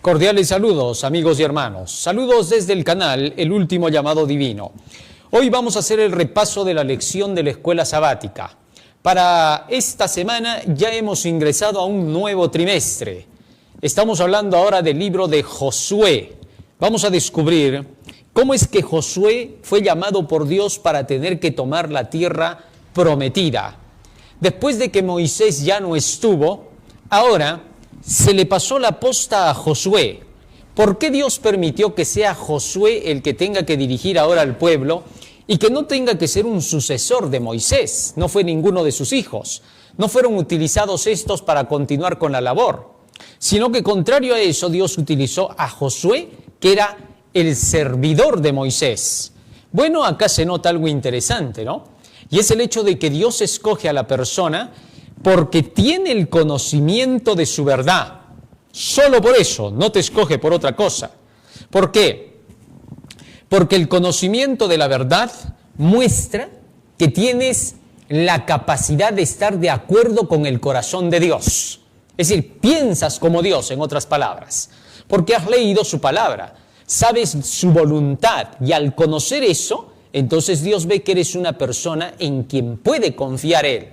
Cordiales saludos, amigos y hermanos. Saludos desde el canal El Último Llamado Divino. Hoy vamos a hacer el repaso de la lección de la escuela sabática. Para esta semana ya hemos ingresado a un nuevo trimestre. Estamos hablando ahora del libro de Josué. Vamos a descubrir cómo es que Josué fue llamado por Dios para tener que tomar la tierra prometida. Después de que Moisés ya no estuvo, ahora se le pasó la posta a Josué. ¿Por qué Dios permitió que sea Josué el que tenga que dirigir ahora al pueblo y que no tenga que ser un sucesor de Moisés? No fue ninguno de sus hijos. No fueron utilizados estos para continuar con la labor, sino que contrario a eso, Dios utilizó a Josué, que era el servidor de Moisés. Bueno, acá se nota algo interesante, ¿no? Y es el hecho de que Dios escoge a la persona porque tiene el conocimiento de su verdad. Solo por eso, no te escoge por otra cosa. ¿Por qué? Porque el conocimiento de la verdad muestra que tienes la capacidad de estar de acuerdo con el corazón de Dios. Es decir, piensas como Dios, en otras palabras, porque has leído su palabra, sabes su voluntad, y al conocer eso, entonces Dios ve que eres una persona en quien puede confiar Él.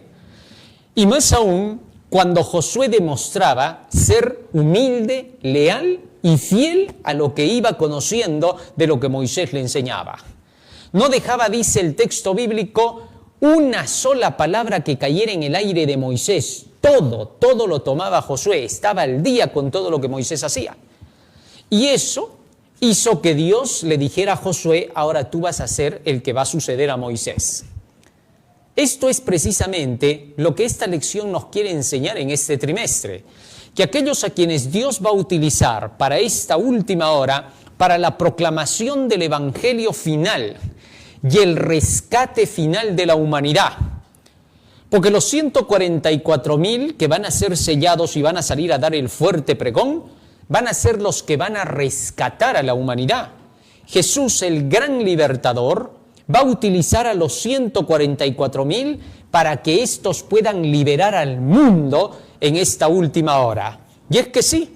Y más aún, cuando Josué demostraba ser humilde, leal y fiel a lo que iba conociendo de lo que Moisés le enseñaba. No dejaba, dice el texto bíblico, una sola palabra que cayera en el aire de Moisés. Todo lo tomaba Josué, estaba al día con todo lo que Moisés hacía. Y eso hizo que Dios le dijera a Josué: ahora tú vas a ser el que va a suceder a Moisés. Esto es precisamente lo que esta lección nos quiere enseñar en este trimestre, que aquellos a quienes Dios va a utilizar para esta última hora, para la proclamación del evangelio final y el rescate final de la humanidad, porque los 144,000 que van a ser sellados y van a salir a dar el fuerte pregón, van a ser los que van a rescatar a la humanidad. Jesús, el gran libertador, va a utilizar a los 144,000 para que estos puedan liberar al mundo en esta última hora. Y es que sí,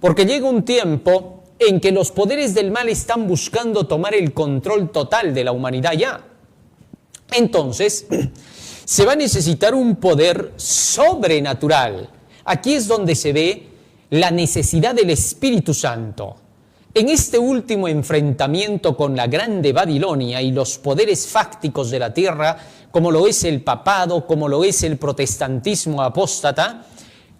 porque llega un tiempo en que los poderes del mal están buscando tomar el control total de la humanidad ya. Entonces, se va a necesitar un poder sobrenatural. Aquí es donde se ve la necesidad del Espíritu Santo. En este último enfrentamiento con la grande Babilonia y los poderes fácticos de la tierra, como lo es el papado, como lo es el protestantismo apóstata,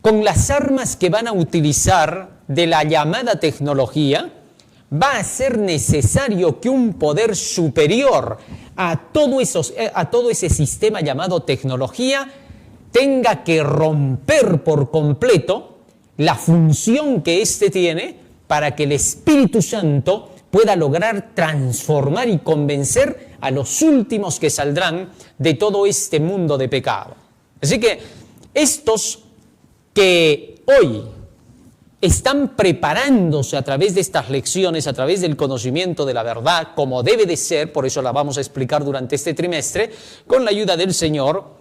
con las armas que van a utilizar de la llamada tecnología, va a ser necesario que un poder superior a todo ese sistema llamado tecnología tenga que romper por completo la función que éste tiene, para que el Espíritu Santo pueda lograr transformar y convencer a los últimos que saldrán de todo este mundo de pecado. Así que estos que hoy están preparándose a través de estas lecciones, a través del conocimiento de la verdad, como debe de ser, por eso la vamos a explicar durante este trimestre, con la ayuda del Señor,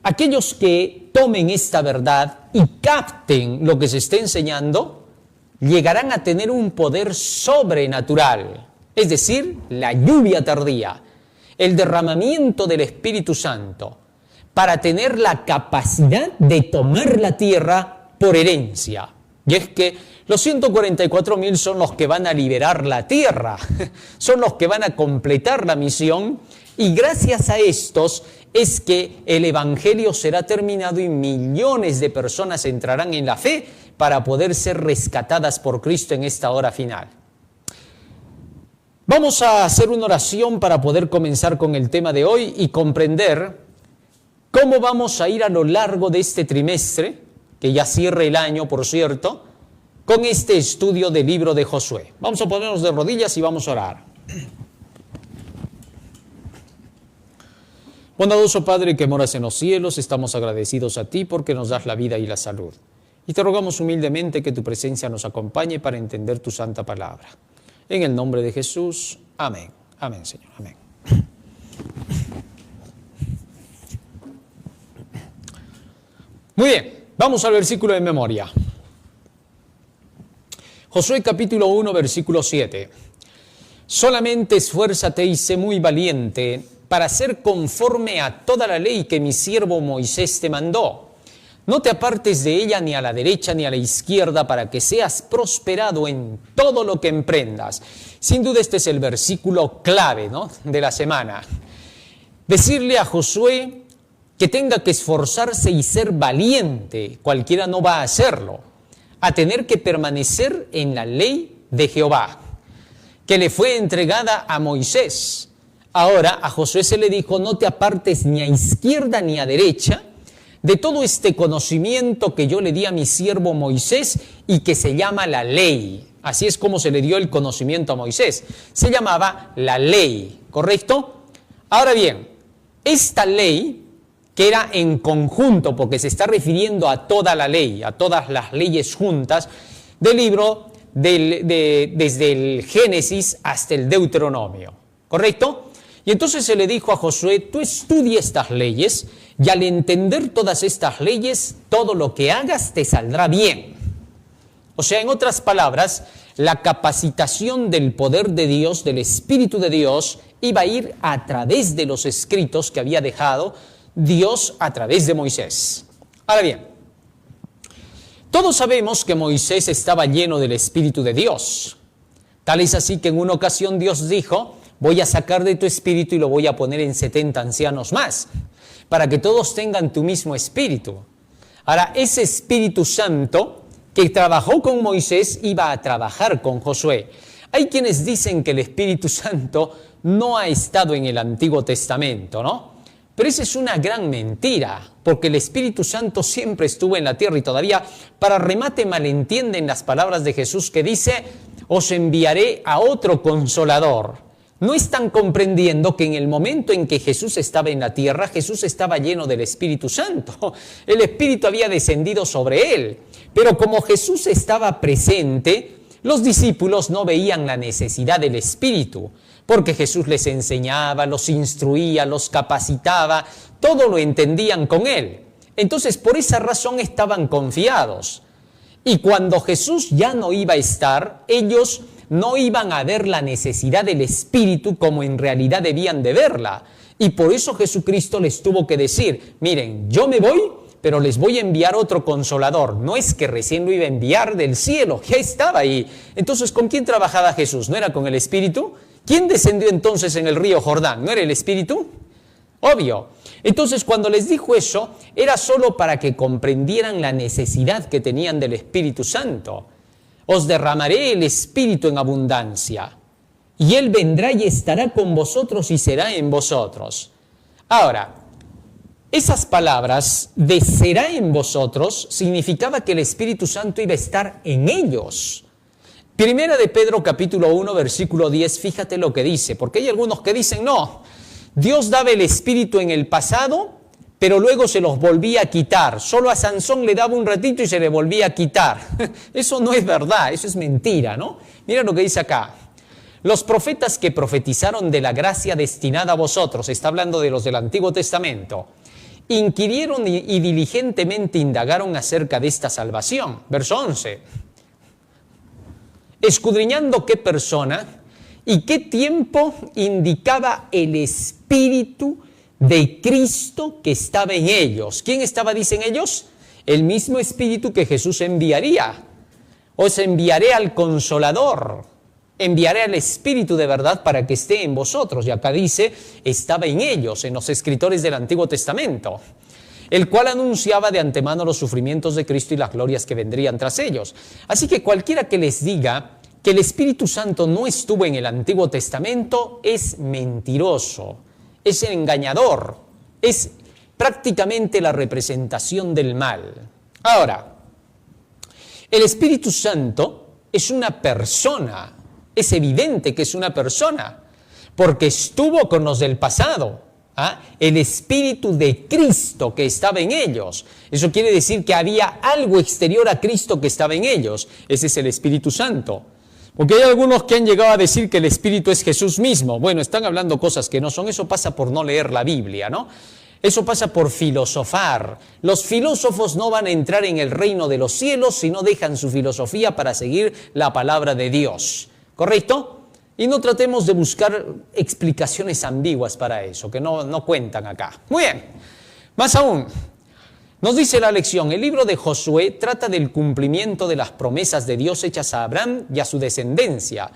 aquellos que tomen esta verdad y capten lo que se está enseñando, llegarán a tener un poder sobrenatural, es decir, la lluvia tardía, el derramamiento del Espíritu Santo, para tener la capacidad de tomar la tierra por herencia. Y es que los 144,000 son los que van a liberar la tierra, son los que van a completar la misión, y gracias a estos es que el evangelio será terminado y millones de personas entrarán en la fe para poder ser rescatadas por Cristo en esta hora final. Vamos a hacer una oración para poder comenzar con el tema de hoy y comprender cómo vamos a ir a lo largo de este trimestre, que ya cierra el año, por cierto, con este estudio del libro de Josué. Vamos a ponernos de rodillas y vamos a orar. Bondadoso Padre que moras en los cielos, estamos agradecidos a ti porque nos das la vida y la salud. Y te rogamos humildemente que tu presencia nos acompañe para entender tu santa palabra. En el nombre de Jesús, amén. Amén, Señor, amén. Muy bien, vamos al versículo de memoria. Josué capítulo 1, versículo 7. Solamente esfuérzate y sé muy valiente para hacer conforme a toda la ley que mi siervo Moisés te mandó. No te apartes de ella ni a la derecha ni a la izquierda para que seas prosperado en todo lo que emprendas. Sin duda este es el versículo clave, ¿no?, de la semana. Decirle a Josué que tenga que esforzarse y ser valiente, cualquiera no va a hacerlo, a tener que permanecer en la ley de Jehová, que le fue entregada a Moisés. Ahora a Josué se le dijo, no te apartes ni a izquierda ni a derecha de todo este conocimiento que yo le di a mi siervo Moisés y que se llama la ley. Así es como se le dio el conocimiento a Moisés. Se llamaba la ley, ¿correcto? Ahora bien, esta ley, que era en conjunto, porque se está refiriendo a toda la ley, a todas las leyes juntas, del libro desde el Génesis hasta el Deuteronomio, ¿correcto? Y entonces se le dijo a Josué, tú estudia estas leyes y al entender todas estas leyes, todo lo que hagas te saldrá bien. O sea, en otras palabras, la capacitación del poder de Dios, del Espíritu de Dios, iba a ir a través de los escritos que había dejado Dios a través de Moisés. Ahora bien, todos sabemos que Moisés estaba lleno del Espíritu de Dios. Tal es así que en una ocasión Dios dijo, voy a sacar de tu espíritu y lo voy a poner en 70 ancianos más, para que todos tengan tu mismo espíritu. Ahora, ese Espíritu Santo que trabajó con Moisés iba a trabajar con Josué. Hay quienes dicen que el Espíritu Santo no ha estado en el Antiguo Testamento, ¿no? Pero esa es una gran mentira, porque el Espíritu Santo siempre estuvo en la tierra y todavía, para remate, malentienden las palabras de Jesús que dice, os enviaré a otro consolador. No están comprendiendo que en el momento en que Jesús estaba en la tierra, Jesús estaba lleno del Espíritu Santo. El Espíritu había descendido sobre él. Pero como Jesús estaba presente, los discípulos no veían la necesidad del Espíritu, porque Jesús les enseñaba, los instruía, los capacitaba, todo lo entendían con él. Entonces, por esa razón estaban confiados. Y cuando Jesús ya no iba a estar, ellos no iban a ver la necesidad del Espíritu como en realidad debían de verla. Y por eso Jesucristo les tuvo que decir, miren, yo me voy, pero les voy a enviar otro consolador. No es que recién lo iba a enviar del cielo, ya estaba ahí. Entonces, ¿con quién trabajaba Jesús? ¿No era con el Espíritu? ¿Quién descendió entonces en el río Jordán? ¿No era el Espíritu? Obvio. Entonces, cuando les dijo eso, era solo para que comprendieran la necesidad que tenían del Espíritu Santo. Os derramaré el Espíritu en abundancia, y Él vendrá y estará con vosotros y será en vosotros. Ahora, esas palabras de será en vosotros significaba que el Espíritu Santo iba a estar en ellos. Primera de Pedro capítulo 1 versículo 10, fíjate lo que dice, porque hay algunos que dicen, no, Dios daba el Espíritu en el pasado, pero luego se los volvía a quitar. Solo a Sansón le daba un ratito y se le volvía a quitar. Eso no es verdad, eso es mentira, ¿no? Mira lo que dice acá. Los profetas que profetizaron de la gracia destinada a vosotros, está hablando de los del Antiguo Testamento, inquirieron y diligentemente indagaron acerca de esta salvación. Verso 11. Escudriñando qué persona y qué tiempo indicaba el Espíritu de Cristo que estaba en ellos. ¿Quién estaba, dicen ellos? El mismo Espíritu que Jesús enviaría. Os enviaré al Consolador, enviaré al Espíritu de verdad para que esté en vosotros. Y acá dice, estaba en ellos, en los escritores del Antiguo Testamento, el cual anunciaba de antemano los sufrimientos de Cristo y las glorias que vendrían tras ellos. Así que cualquiera que les diga que el Espíritu Santo no estuvo en el Antiguo Testamento es mentiroso, es engañador, es prácticamente la representación del mal. Ahora, el Espíritu Santo es una persona, es evidente que es una persona, porque estuvo con los del pasado. El Espíritu de Cristo que estaba en ellos. Eso quiere decir que había algo exterior a Cristo que estaba en ellos. Ese es el Espíritu Santo. Porque hay algunos que han llegado a decir que el Espíritu es Jesús mismo. Bueno, están hablando cosas que no son. Eso pasa por no leer la Biblia, ¿no? Eso pasa por filosofar. Los filósofos no van a entrar en el reino de los cielos si no dejan su filosofía para seguir la palabra de Dios. ¿Correcto? Y no tratemos de buscar explicaciones ambiguas para eso, que no cuentan acá. Muy bien. Más aún, nos dice la lección, el libro de Josué trata del cumplimiento de las promesas de Dios hechas a Abraham y a su descendencia.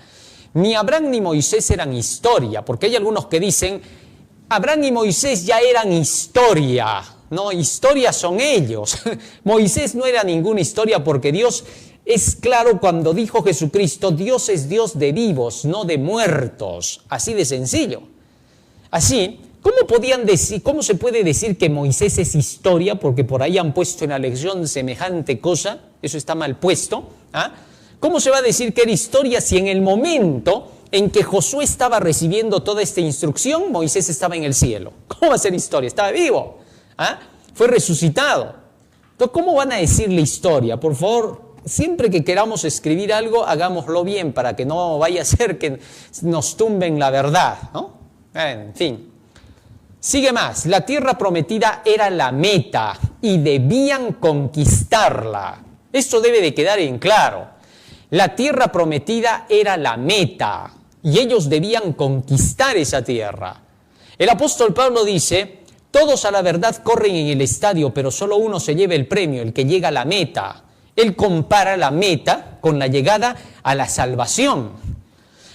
Ni Abraham ni Moisés eran historia, porque hay algunos que dicen, Abraham y Moisés ya eran historia. No, historia son ellos. Moisés no era ninguna historia porque Dios es claro cuando dijo Jesucristo, Dios es Dios de vivos, no de muertos. Así de sencillo. Así, ¿cómo se puede decir que Moisés es historia? Porque por ahí han puesto en la lección semejante cosa. Eso está mal puesto. ¿Ah? ¿Cómo se va a decir que era historia si en el momento en que Josué estaba recibiendo toda esta instrucción, Moisés estaba en el cielo? ¿Cómo va a ser historia? Estaba vivo. ¿Ah? Fue resucitado. Entonces, ¿cómo van a decirle historia? Por favor, siempre que queramos escribir algo, hagámoslo bien para que no vaya a ser que nos tumben la verdad, ¿no? En fin. Sigue más. La tierra prometida era la meta y debían conquistarla. Esto debe de quedar en claro. La tierra prometida era la meta y ellos debían conquistar esa tierra. El apóstol Pablo dice, todos a la verdad corren en el estadio, pero solo uno se lleva el premio, el que llega a la meta. Él compara la meta con la llegada a la salvación.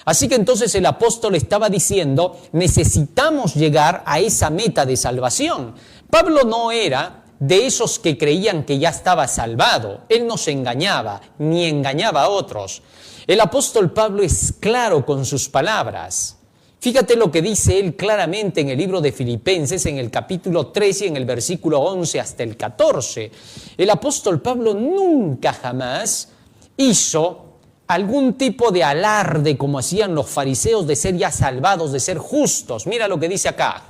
Así que entonces el apóstol estaba diciendo, necesitamos llegar a esa meta de salvación. Pablo no era de esos que creían que ya estaba salvado. Él no se engañaba, ni engañaba a otros. El apóstol Pablo es claro con sus palabras. Fíjate lo que dice él claramente en el libro de Filipenses, en el capítulo 13, en el versículo 11 hasta el 14. El apóstol Pablo nunca jamás hizo algún tipo de alarde como hacían los fariseos de ser ya salvados, de ser justos. Mira lo que dice acá.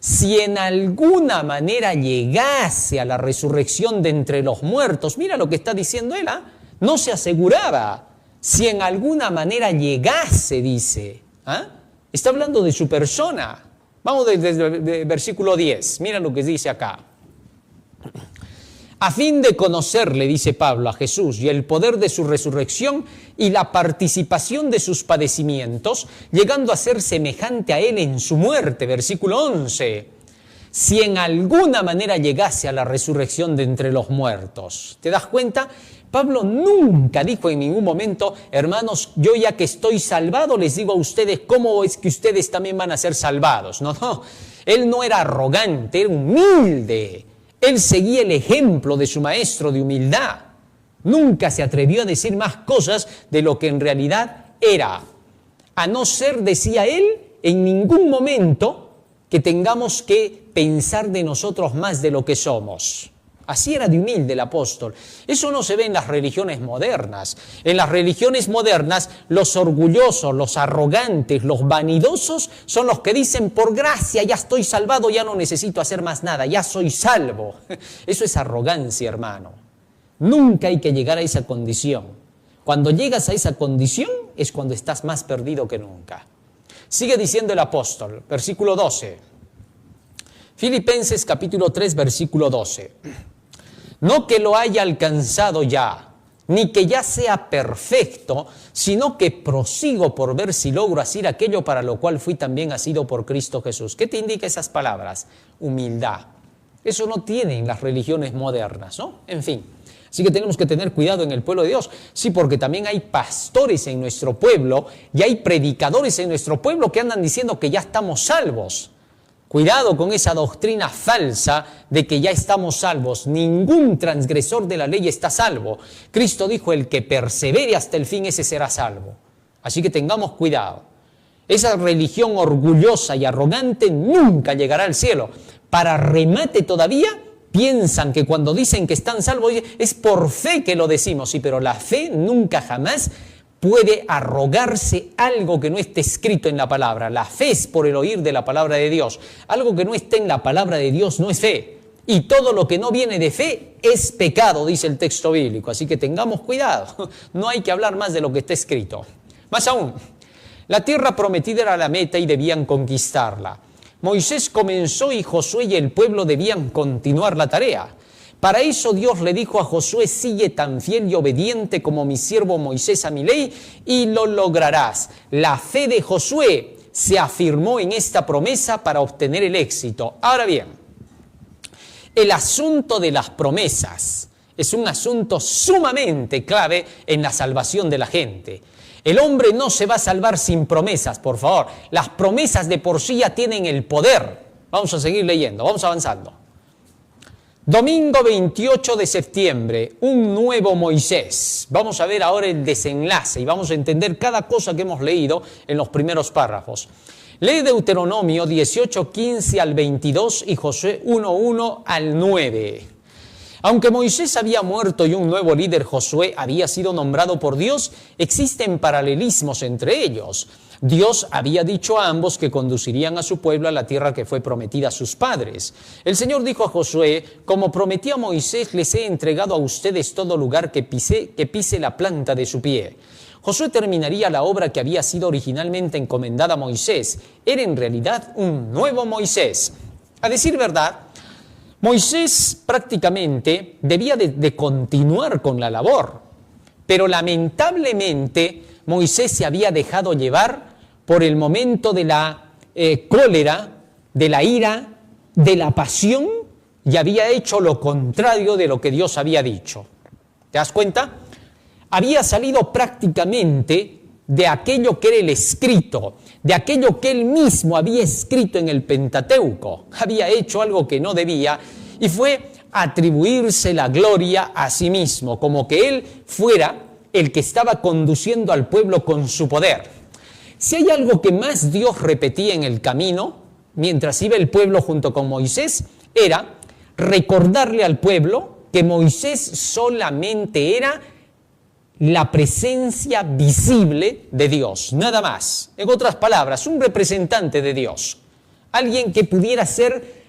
Si en alguna manera llegase a la resurrección de entre los muertos, mira lo que está diciendo él, ¿ah? No se aseguraba. Si en alguna manera llegase, dice, ¿ah? Está hablando de su persona. Vamos desde el versículo 10, mira lo que dice acá. A fin de conocerle, dice Pablo, a Jesús y el poder de su resurrección y la participación de sus padecimientos, llegando a ser semejante a él en su muerte, versículo 11. Si en alguna manera llegase a la resurrección de entre los muertos. ¿Te das cuenta? Pablo nunca dijo en ningún momento, hermanos, yo ya que estoy salvado, les digo a ustedes cómo es que ustedes también van a ser salvados. No. Él no era arrogante, era humilde. Él seguía el ejemplo de su maestro de humildad. Nunca se atrevió a decir más cosas de lo que en realidad era. A no ser, decía él, en ningún momento que tengamos que pensar de nosotros más de lo que somos. Así era de humilde el apóstol. Eso no se ve en las religiones modernas. En las religiones modernas, los orgullosos, los arrogantes, los vanidosos son los que dicen, por gracia ya estoy salvado, ya no necesito hacer más nada, ya soy salvo. Eso es arrogancia, hermano. Nunca hay que llegar a esa condición. Cuando llegas a esa condición es cuando estás más perdido que nunca. Sigue diciendo el apóstol, versículo 12. Filipenses capítulo 3, versículo 12. No que lo haya alcanzado ya, ni que ya sea perfecto, sino que prosigo por ver si logro hacer aquello para lo cual fui también asido por Cristo Jesús. ¿Qué te indica esas palabras? Humildad. Eso no tienen las religiones modernas, ¿no? En fin, así que tenemos que tener cuidado en el pueblo de Dios. Sí, porque también hay pastores en nuestro pueblo y hay predicadores en nuestro pueblo que andan diciendo que ya estamos salvos. Cuidado con esa doctrina falsa de que ya estamos salvos. Ningún transgresor de la ley está salvo. Cristo dijo, el que persevere hasta el fin, ese será salvo. Así que tengamos cuidado. Esa religión orgullosa y arrogante nunca llegará al cielo. Para remate todavía, piensan que cuando dicen que están salvos, es por fe que lo decimos. Sí, pero la fe nunca jamás puede arrogarse algo que no esté escrito en la palabra. La fe es por el oír de la palabra de Dios. Algo que no esté en la palabra de Dios no es fe. Y todo lo que no viene de fe es pecado, dice el texto bíblico. Así que tengamos cuidado. No hay que hablar más de lo que está escrito. Más aún, la tierra prometida era la meta y debían conquistarla. Moisés comenzó y Josué y el pueblo debían continuar la tarea. Para eso Dios le dijo a Josué: sigue tan fiel y obediente como mi siervo Moisés a mi ley y lo lograrás. La fe de Josué se afirmó en esta promesa para obtener el éxito. Ahora bien, el asunto de las promesas es un asunto sumamente clave en la salvación de la gente. El hombre no se va a salvar sin promesas, por favor. Las promesas de por sí ya tienen el poder. Vamos a seguir leyendo, vamos avanzando. Domingo 28 de septiembre, un nuevo Moisés. Vamos a ver ahora el desenlace y vamos a entender cada cosa que hemos leído en los primeros párrafos. Lee Deuteronomio 18, 15 al 22 y Josué 1, 1 al 9. Aunque Moisés había muerto y un nuevo líder, Josué, había sido nombrado por Dios, existen paralelismos entre ellos. Dios había dicho a ambos que conducirían a su pueblo a la tierra que fue prometida a sus padres. El Señor dijo a Josué: como prometí a Moisés, les he entregado a ustedes todo lugar que pise la planta de su pie. Josué terminaría la obra que había sido originalmente encomendada a Moisés. Era en realidad un nuevo Moisés. A decir verdad, Moisés prácticamente debía de continuar con la labor, pero lamentablemente Moisés se había dejado llevar por el momento de la cólera, de la ira, de la pasión, y había hecho lo contrario de lo que Dios había dicho. ¿Te das cuenta? Había salido prácticamente de aquello que era el escrito, de aquello que él mismo había escrito en el Pentateuco. Había hecho algo que no debía y fue atribuirse la gloria a sí mismo, como que él fuera el que estaba conduciendo al pueblo con su poder. Si hay algo que más Dios repetía en el camino, mientras iba el pueblo junto con Moisés, era recordarle al pueblo que Moisés solamente era la presencia visible de Dios, nada más. En otras palabras, un representante de Dios, alguien que pudiera ser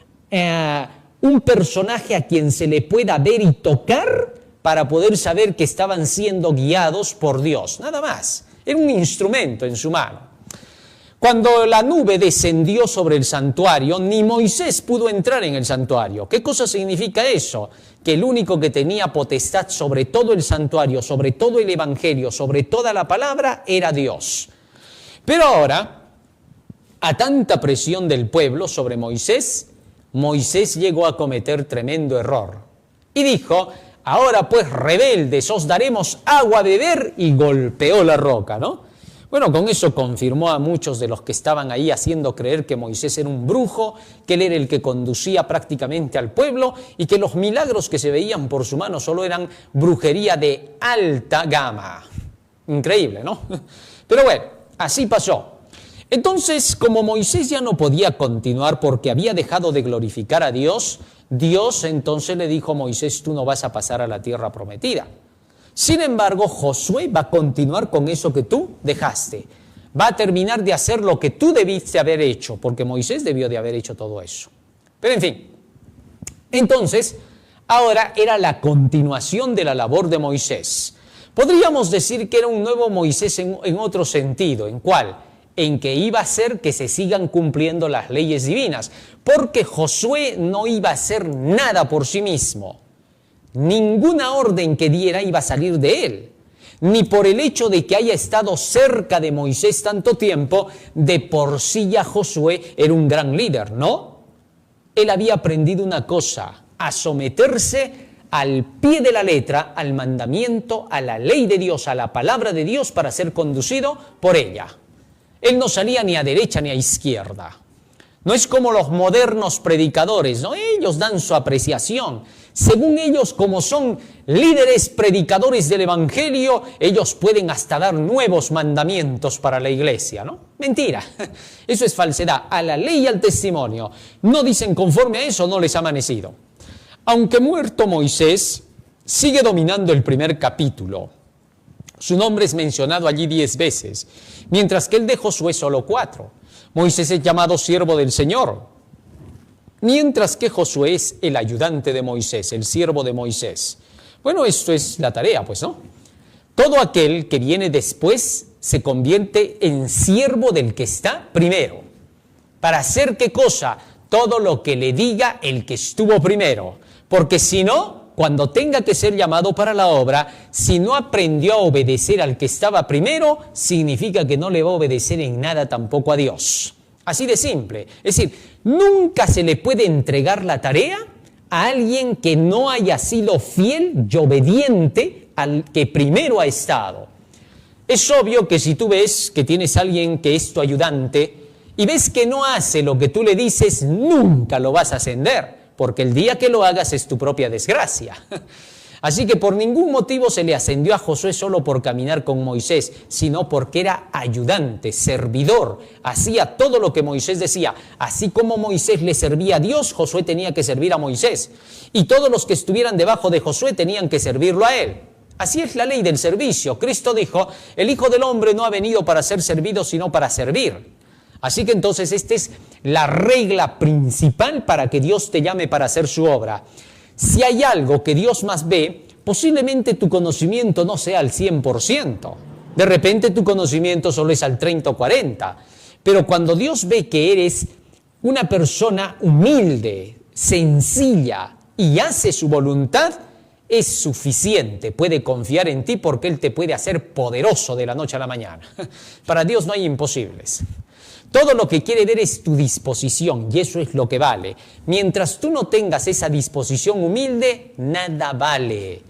un personaje a quien se le pueda ver y tocar para poder saber que estaban siendo guiados por Dios, nada más. Era un instrumento en su mano. Cuando la nube descendió sobre el santuario, ni Moisés pudo entrar en el santuario. ¿Qué cosa significa eso? Que el único que tenía potestad sobre todo el santuario, sobre todo el evangelio, sobre toda la palabra, era Dios. Pero ahora, a tanta presión del pueblo sobre Moisés, Moisés llegó a cometer tremendo error. Y dijo: ahora pues, rebeldes, os daremos agua a beber, y golpeó la roca, ¿no? Bueno, con eso confirmó a muchos de los que estaban ahí haciendo creer que Moisés era un brujo, que él era el que conducía prácticamente al pueblo y que los milagros que se veían por su mano solo eran brujería de alta gama. Increíble, ¿no? Pero bueno, así pasó. Entonces, como Moisés ya no podía continuar porque había dejado de glorificar a Dios, Dios entonces le dijo a Moisés: tú no vas a pasar a la tierra prometida. Sin embargo, Josué va a continuar con eso que tú dejaste. Va a terminar de hacer lo que tú debiste haber hecho, porque Moisés debió de haber hecho todo eso. Pero en fin, entonces, ahora era la continuación de la labor de Moisés. Podríamos decir que era un nuevo Moisés en otro sentido. ¿En cuál? En que iba a hacer que se sigan cumpliendo las leyes divinas, porque Josué no iba a hacer nada por sí mismo. Ninguna orden que diera iba a salir de él, ni por el hecho de que haya estado cerca de Moisés tanto tiempo, de por sí ya Josué era un gran líder, ¿no? Él había aprendido una cosa: a someterse al pie de la letra, al mandamiento, a la ley de Dios, a la palabra de Dios, para ser conducido por ella. Él no salía ni a derecha ni a izquierda. No es como los modernos predicadores, ¿no? Ellos dan su apreciación. Según ellos, como son líderes predicadores del evangelio, ellos pueden hasta dar nuevos mandamientos para la iglesia, ¿no? Mentira. Eso es falsedad. A la ley y al testimonio. No dicen conforme a eso, no les ha amanecido. Aunque muerto Moisés, sigue dominando el primer capítulo. Su nombre es mencionado allí 10 veces, mientras que el de Josué solo 4. Moisés es llamado siervo del Señor, mientras que Josué es el ayudante de Moisés, el siervo de Moisés. Bueno, esto es la tarea, pues, ¿no? Todo aquel que viene después se convierte en siervo del que está primero. ¿Para hacer qué cosa? Todo lo que le diga el que estuvo primero. Porque si no, cuando tenga que ser llamado para la obra, si no aprendió a obedecer al que estaba primero, significa que no le va a obedecer en nada tampoco a Dios. Así de simple. Es decir, nunca se le puede entregar la tarea a alguien que no haya sido fiel y obediente al que primero ha estado. Es obvio que si tú ves que tienes a alguien que es tu ayudante y ves que no hace lo que tú le dices, nunca lo vas a ascender, porque el día que lo hagas es tu propia desgracia. Así que por ningún motivo se le ascendió a Josué solo por caminar con Moisés, sino porque era ayudante, servidor, hacía todo lo que Moisés decía. Así como Moisés le servía a Dios, Josué tenía que servir a Moisés. Y todos los que estuvieran debajo de Josué tenían que servirlo a él. Así es la ley del servicio. Cristo dijo, el Hijo del Hombre no ha venido para ser servido, sino para servir. Así que entonces esta es la regla principal para que Dios te llame para hacer su obra. Si hay algo que Dios más ve, posiblemente tu conocimiento no sea al 100%. De repente tu conocimiento solo es al 30 o 40. Pero cuando Dios ve que eres una persona humilde, sencilla y hace su voluntad, es suficiente. Puede confiar en ti porque Él te puede hacer poderoso de la noche a la mañana. Para Dios no hay imposibles. Todo lo que quiere ver es tu disposición y eso es lo que vale. Mientras tú no tengas esa disposición humilde, nada vale.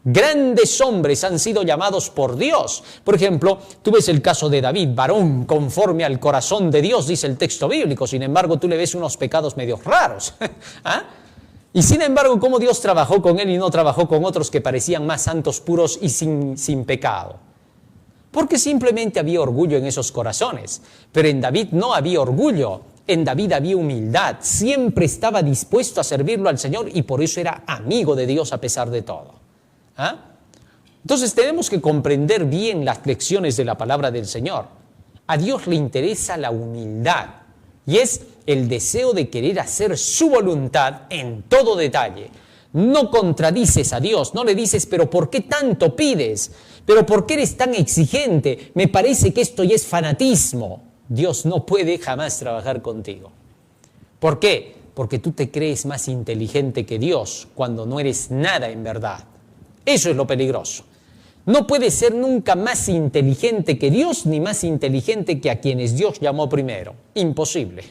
Grandes hombres han sido llamados por Dios. Por ejemplo, tú ves el caso de David, varón conforme al corazón de Dios, dice el texto bíblico. Sin embargo, tú le ves unos pecados medio raros. ¿Ah? Y sin embargo, cómo Dios trabajó con él y no trabajó con otros que parecían más santos, puros y sin pecado. Porque simplemente había orgullo en esos corazones. Pero en David no había orgullo, en David había humildad. Siempre estaba dispuesto a servirlo al Señor y por eso era amigo de Dios a pesar de todo. ¿Ah? Entonces tenemos que comprender bien las lecciones de la palabra del Señor. A Dios le interesa la humildad y es el deseo de querer hacer su voluntad en todo detalle. No contradices a Dios, no le dices, pero ¿por qué tanto pides? ¿Pero por qué eres tan exigente? Me parece que esto ya es fanatismo. Dios no puede jamás trabajar contigo. ¿Por qué? Porque tú te crees más inteligente que Dios cuando no eres nada en verdad. Eso es lo peligroso. No puedes ser nunca más inteligente que Dios ni más inteligente que a quienes Dios llamó primero. Imposible.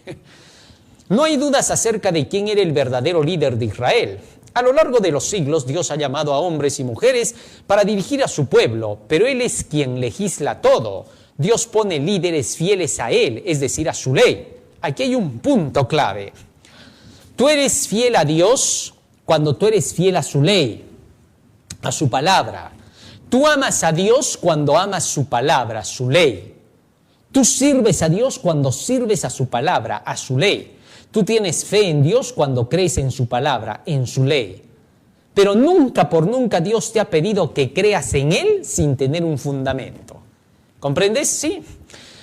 No hay dudas acerca de quién era el verdadero líder de Israel. A lo largo de los siglos, Dios ha llamado a hombres y mujeres para dirigir a su pueblo, pero Él es quien legisla todo. Dios pone líderes fieles a Él, es decir, a su ley. Aquí hay un punto clave. Tú eres fiel a Dios cuando tú eres fiel a su ley, a su palabra. Tú amas a Dios cuando amas su palabra, su ley. Tú sirves a Dios cuando sirves a su palabra, a su ley. Tú tienes fe en Dios cuando crees en su palabra, en su ley. Pero nunca por nunca Dios te ha pedido que creas en Él sin tener un fundamento. ¿Comprendes? Sí.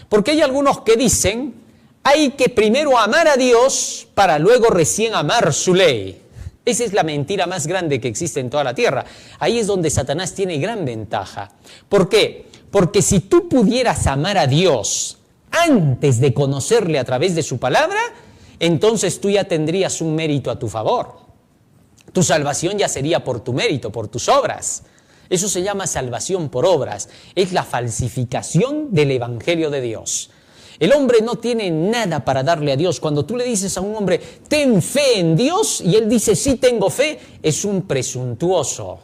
Porque hay algunos que dicen, hay que primero amar a Dios para luego recién amar su ley. Esa es la mentira más grande que existe en toda la tierra. Ahí es donde Satanás tiene gran ventaja. ¿Por qué? Porque si tú pudieras amar a Dios antes de conocerle a través de su palabra, entonces tú ya tendrías un mérito a tu favor. Tu salvación ya sería por tu mérito, por tus obras. Eso se llama salvación por obras. Es la falsificación del Evangelio de Dios. El hombre no tiene nada para darle a Dios. Cuando tú le dices a un hombre, ten fe en Dios, y él dice, sí tengo fe, es un presuntuoso.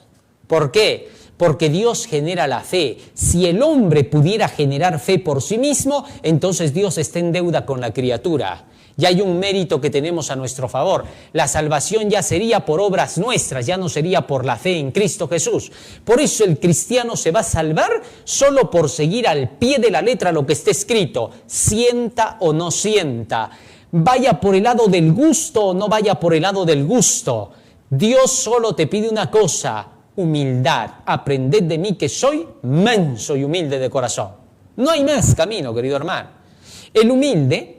¿Por qué? Porque Dios genera la fe. Si el hombre pudiera generar fe por sí mismo, entonces Dios está en deuda con la criatura. Ya hay un mérito que tenemos a nuestro favor. La salvación ya sería por obras nuestras, ya no sería por la fe en Cristo Jesús. Por eso el cristiano se va a salvar solo por seguir al pie de la letra lo que está escrito. Sienta o no sienta. Vaya por el lado del gusto o no vaya por el lado del gusto. Dios solo te pide una cosa, humildad. Aprended de mí que soy manso y humilde de corazón. No hay más camino, querido hermano. El humilde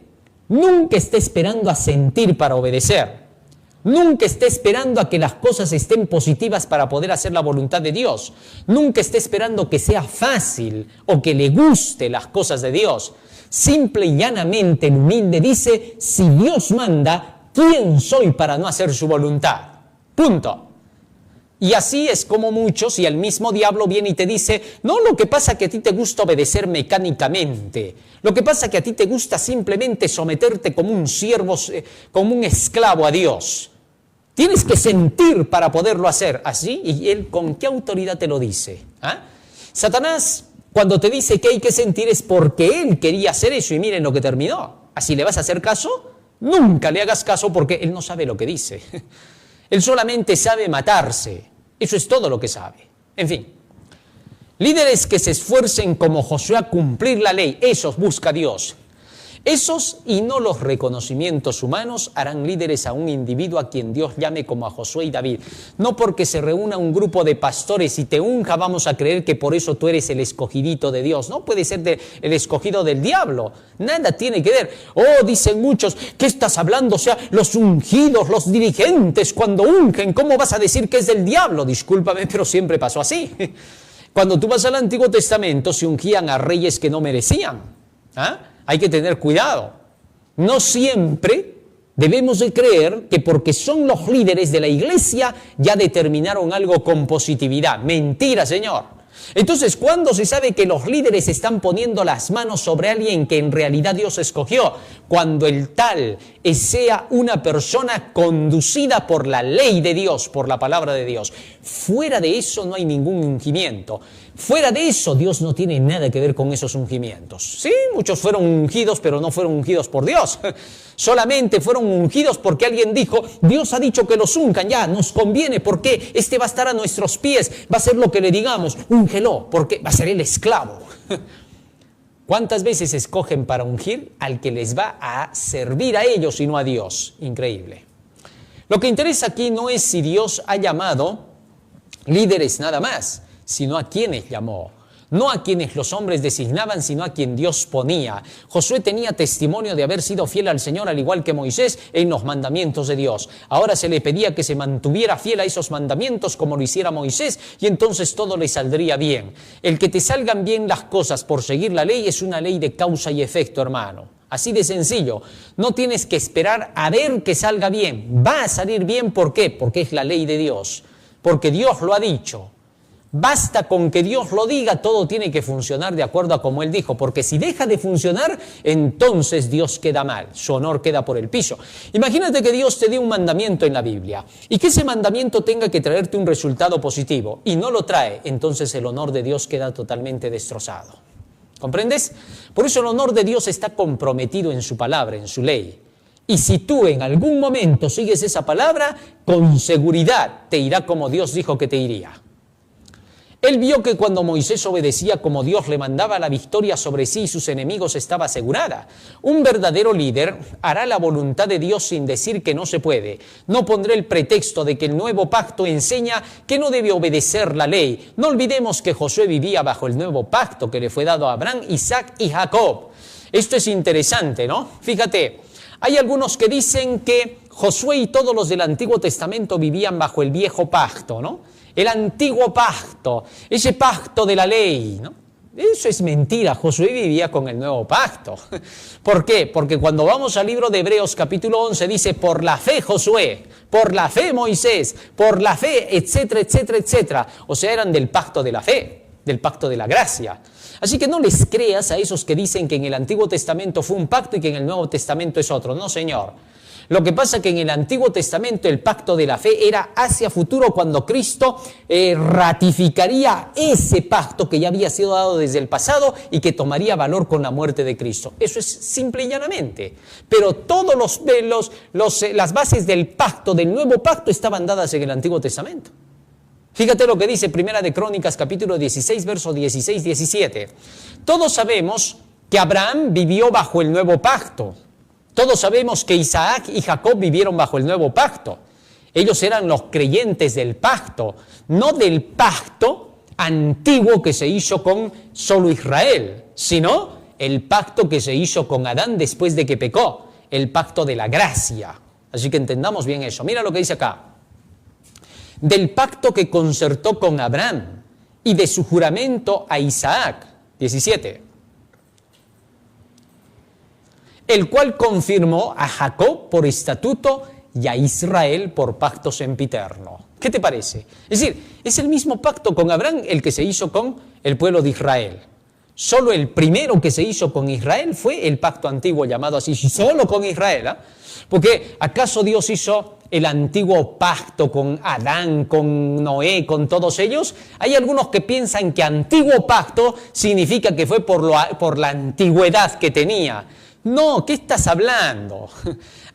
nunca está esperando a sentir para obedecer. Nunca esté esperando a que las cosas estén positivas para poder hacer la voluntad de Dios. Nunca esté esperando que sea fácil o que le guste las cosas de Dios. Simple y llanamente el humilde dice, si Dios manda, ¿quién soy para no hacer su voluntad? Punto. Y así es como muchos, y el mismo diablo viene y te dice, no, lo que pasa es que a ti te gusta obedecer mecánicamente, lo que pasa es que a ti te gusta simplemente someterte como un siervo, como un esclavo a Dios. Tienes que sentir para poderlo hacer, ¿así? ¿Y él con qué autoridad te lo dice? ¿Ah? Satanás, cuando te dice que hay que sentir es porque él quería hacer eso y miren lo que terminó. ¿Así le vas a hacer caso? Nunca le hagas caso porque él no sabe lo que dice. Él solamente sabe matarse. Eso es todo lo que sabe. En fin, líderes que se esfuercen como Josué a cumplir la ley, esos busca Dios. Esos y no los reconocimientos humanos harán líderes a un individuo a quien Dios llame como a Josué y David. No porque se reúna un grupo de pastores y te unja vamos a creer que por eso tú eres el escogidito de Dios. No puede ser el escogido del diablo. Nada tiene que ver. Oh, dicen muchos, ¿qué estás hablando? O sea, los ungidos, los dirigentes, cuando ungen, ¿cómo vas a decir que es del diablo? Discúlpame, pero siempre pasó así. Cuando tú vas al Antiguo Testamento se ungían a reyes que no merecían. ¿Ah? Hay que tener cuidado. No siempre debemos de creer que porque son los líderes de la iglesia ya determinaron algo con positividad. Mentira, Señor. Entonces, ¿cuándo se sabe que los líderes están poniendo las manos sobre alguien que en realidad Dios escogió? Cuando el tal sea una persona conducida por la ley de Dios, por la palabra de Dios. Fuera de eso no hay ningún ungimiento. Fuera de eso, Dios no tiene nada que ver con esos ungimientos. Sí, muchos fueron ungidos, pero no fueron ungidos por Dios. Solamente fueron ungidos porque alguien dijo, Dios ha dicho que los unjan, ya, nos conviene, porque este va a estar a nuestros pies, va a ser lo que le digamos, úngelo, porque va a ser el esclavo. ¿Cuántas veces escogen para ungir al que les va a servir a ellos y no a Dios? Increíble. Lo que interesa aquí no es si Dios ha llamado líderes nada más, sino a quienes llamó. No a quienes los hombres designaban, sino a quien Dios ponía. Josué tenía testimonio de haber sido fiel al Señor, al igual que Moisés, en los mandamientos de Dios. Ahora se le pedía que se mantuviera fiel a esos mandamientos como lo hiciera Moisés, y entonces todo le saldría bien. El que te salgan bien las cosas por seguir la ley es una ley de causa y efecto, hermano. Así de sencillo. No tienes que esperar a ver que salga bien. Va a salir bien, ¿por qué? Porque es la ley de Dios. Porque Dios lo ha dicho. Basta con que Dios lo diga, todo tiene que funcionar de acuerdo a como Él dijo, porque si deja de funcionar, entonces Dios queda mal, su honor queda por el piso. Imagínate que Dios te dé un mandamiento en la Biblia y que ese mandamiento tenga que traerte un resultado positivo y no lo trae, entonces el honor de Dios queda totalmente destrozado. ¿Comprendes? Por eso el honor de Dios está comprometido en su palabra, en su ley. Y si tú en algún momento sigues esa palabra, con seguridad te irá como Dios dijo que te iría. Él vio que cuando Moisés obedecía como Dios le mandaba, la victoria sobre sí y sus enemigos estaba asegurada. Un verdadero líder hará la voluntad de Dios sin decir que no se puede. No pondré el pretexto de que el nuevo pacto enseña que no debe obedecer la ley. No olvidemos que Josué vivía bajo el nuevo pacto que le fue dado a Abraham, Isaac y Jacob. Esto es interesante, ¿no? Fíjate, hay algunos que dicen que Josué y todos los del Antiguo Testamento vivían bajo el viejo pacto, ¿no? El antiguo pacto, ese pacto de la ley, ¿no? Eso es mentira, Josué vivía con el nuevo pacto. ¿Por qué? Porque cuando vamos al libro de Hebreos capítulo 11 dice, por la fe Josué, por la fe Moisés, por la fe, etcétera, etcétera, etcétera. O sea, eran del pacto de la fe, del pacto de la gracia. Así que no les creas a esos que dicen que en el Antiguo Testamento fue un pacto y que en el Nuevo Testamento es otro. No, señor. Lo que pasa es que en el Antiguo Testamento el pacto de la fe era hacia futuro cuando Cristo ratificaría ese pacto que ya había sido dado desde el pasado y que tomaría valor con la muerte de Cristo. Eso es simple y llanamente. Pero todas las bases del pacto, del nuevo pacto, estaban dadas en el Antiguo Testamento. Fíjate lo que dice Primera de Crónicas, capítulo 16, verso 16-17. Todos sabemos que Abraham vivió bajo el nuevo pacto. Todos sabemos que Isaac y Jacob vivieron bajo el nuevo pacto. Ellos eran los creyentes del pacto, no del pacto antiguo que se hizo con solo Israel, sino el pacto que se hizo con Adán después de que pecó, el pacto de la gracia. Así que entendamos bien eso. Mira lo que dice acá. Del pacto que concertó con Abraham y de su juramento a Isaac. 17. El cual confirmó a Jacob por estatuto y a Israel por pacto sempiterno. ¿Qué te parece? Es decir, es el mismo pacto con Abraham el que se hizo con el pueblo de Israel. Solo el primero que se hizo con Israel fue el pacto antiguo, llamado así, solo con Israel. Porque ¿acaso Dios hizo el antiguo pacto con Adán, con Noé, con todos ellos? Hay algunos que piensan que antiguo pacto significa que fue por la antigüedad que tenía. No, ¿qué estás hablando?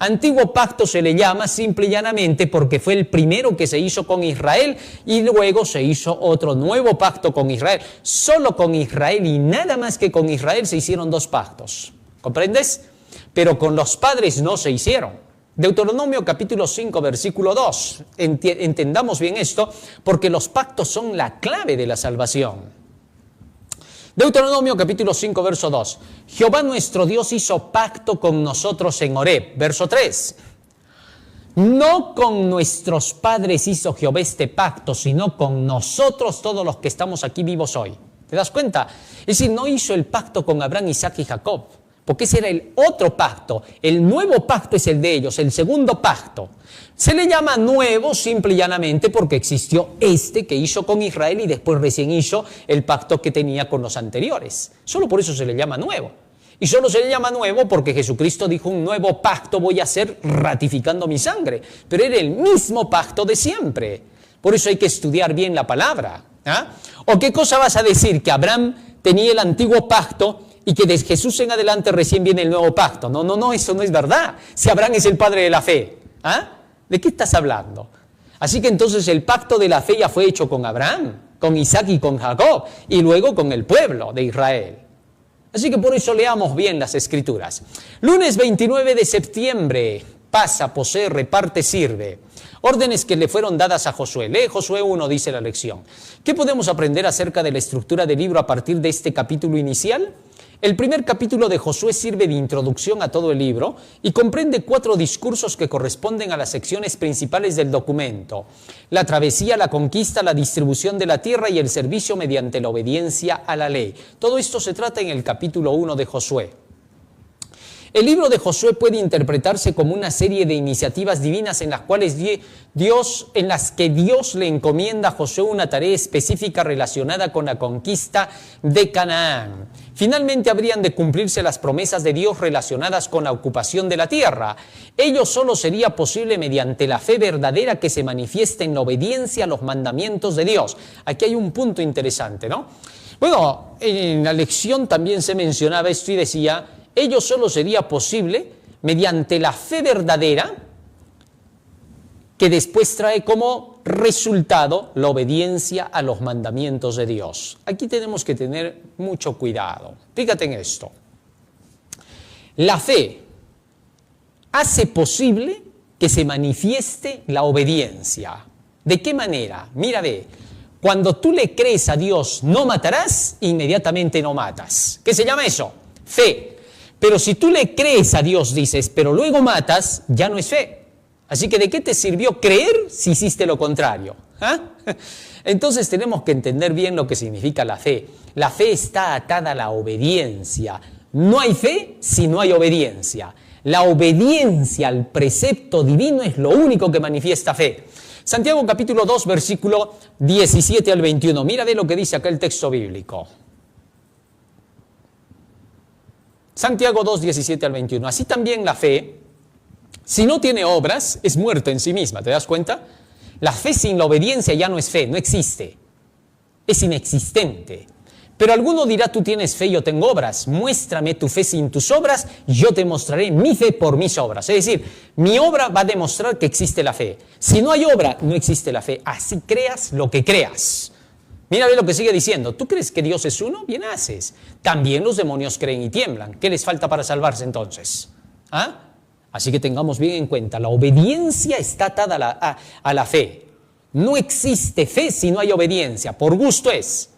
Antiguo pacto se le llama simple y llanamente porque fue el primero que se hizo con Israel y luego se hizo otro nuevo pacto con Israel. Solo con Israel y nada más que con Israel se hicieron dos pactos. ¿Comprendes? Pero con los padres no se hicieron. Deuteronomio capítulo 5, versículo 2. Entendamos bien esto porque los pactos son la clave de la salvación. Deuteronomio capítulo 5, verso 2. Jehová nuestro Dios hizo pacto con nosotros en Horeb. Verso 3. No con nuestros padres hizo Jehová este pacto, sino con nosotros todos los que estamos aquí vivos hoy. ¿Te das cuenta? Es decir, no hizo el pacto con Abraham, Isaac y Jacob, porque ese era el otro pacto. El nuevo pacto es el de ellos, el segundo pacto. Se le llama nuevo simple y llanamente porque existió este que hizo con Israel y después recién hizo el pacto que tenía con los anteriores. Solo por eso se le llama nuevo. Y solo se le llama nuevo porque Jesucristo dijo: un nuevo pacto voy a hacer ratificando mi sangre. Pero era el mismo pacto de siempre. Por eso hay que estudiar bien la palabra. ¿O qué cosa vas a decir? Que Abraham tenía el antiguo pacto y que de Jesús en adelante recién viene el nuevo pacto. No, eso no es verdad. Si Abraham es el padre de la fe. ¿De qué estás hablando? Así que entonces el pacto de la fe ya fue hecho con Abraham, con Isaac y con Jacob, y luego con el pueblo de Israel. Así que por eso leamos bien las Escrituras. Lunes 29 de septiembre, pasa, posee, reparte, sirve. Órdenes que le fueron dadas a Josué. Lee Josué 1, dice la lección. ¿Qué podemos aprender acerca de la estructura del libro a partir de este capítulo inicial? El primer capítulo de Josué sirve de introducción a todo el libro y comprende 4 discursos que corresponden a las secciones principales del documento: la travesía, la conquista, la distribución de la tierra y el servicio mediante la obediencia a la ley. Todo esto se trata en el capítulo 1 de Josué. El libro de Josué puede interpretarse como una serie de iniciativas divinas en las que Dios le encomienda a Josué una tarea específica relacionada con la conquista de Canaán. Finalmente habrían de cumplirse las promesas de Dios relacionadas con la ocupación de la tierra. Ello solo sería posible mediante la fe verdadera que se manifiesta en la obediencia a los mandamientos de Dios. Aquí hay un punto interesante, ¿no? Bueno, en la lección también se mencionaba esto y decía: ello solo sería posible mediante la fe verdadera que después trae como resultado la obediencia a los mandamientos de Dios. Aquí tenemos que tener mucho cuidado. Fíjate en esto. La fe hace posible que se manifieste la obediencia. ¿De qué manera? Mira, ve. Cuando tú le crees a Dios, no matarás, inmediatamente no matas. ¿Qué se llama eso? Fe. Pero si tú le crees a Dios, dices, pero luego matas, ya no es fe. Así que ¿de qué te sirvió creer si hiciste lo contrario? Entonces tenemos que entender bien lo que significa la fe. La fe está atada a la obediencia. No hay fe si no hay obediencia. La obediencia al precepto divino es lo único que manifiesta fe. Santiago capítulo 2, versículo 17 al 21. Mira de lo que dice acá el texto bíblico. Santiago 2, 17 al 21. Así también la fe, si no tiene obras, es muerta en sí misma. ¿Te das cuenta? La fe sin la obediencia ya no es fe, no existe. Es inexistente. Pero alguno dirá: tú tienes fe, yo tengo obras. Muéstrame tu fe sin tus obras, yo te mostraré mi fe por mis obras. Es decir, mi obra va a demostrar que existe la fe. Si no hay obra, no existe la fe. Así creas lo que creas. Mira lo que sigue diciendo. ¿Tú crees que Dios es uno? Bien haces. También los demonios creen y tiemblan. ¿Qué les falta para salvarse entonces? Así que tengamos bien en cuenta, la obediencia está atada a la fe. No existe fe si no hay obediencia. Por gusto es.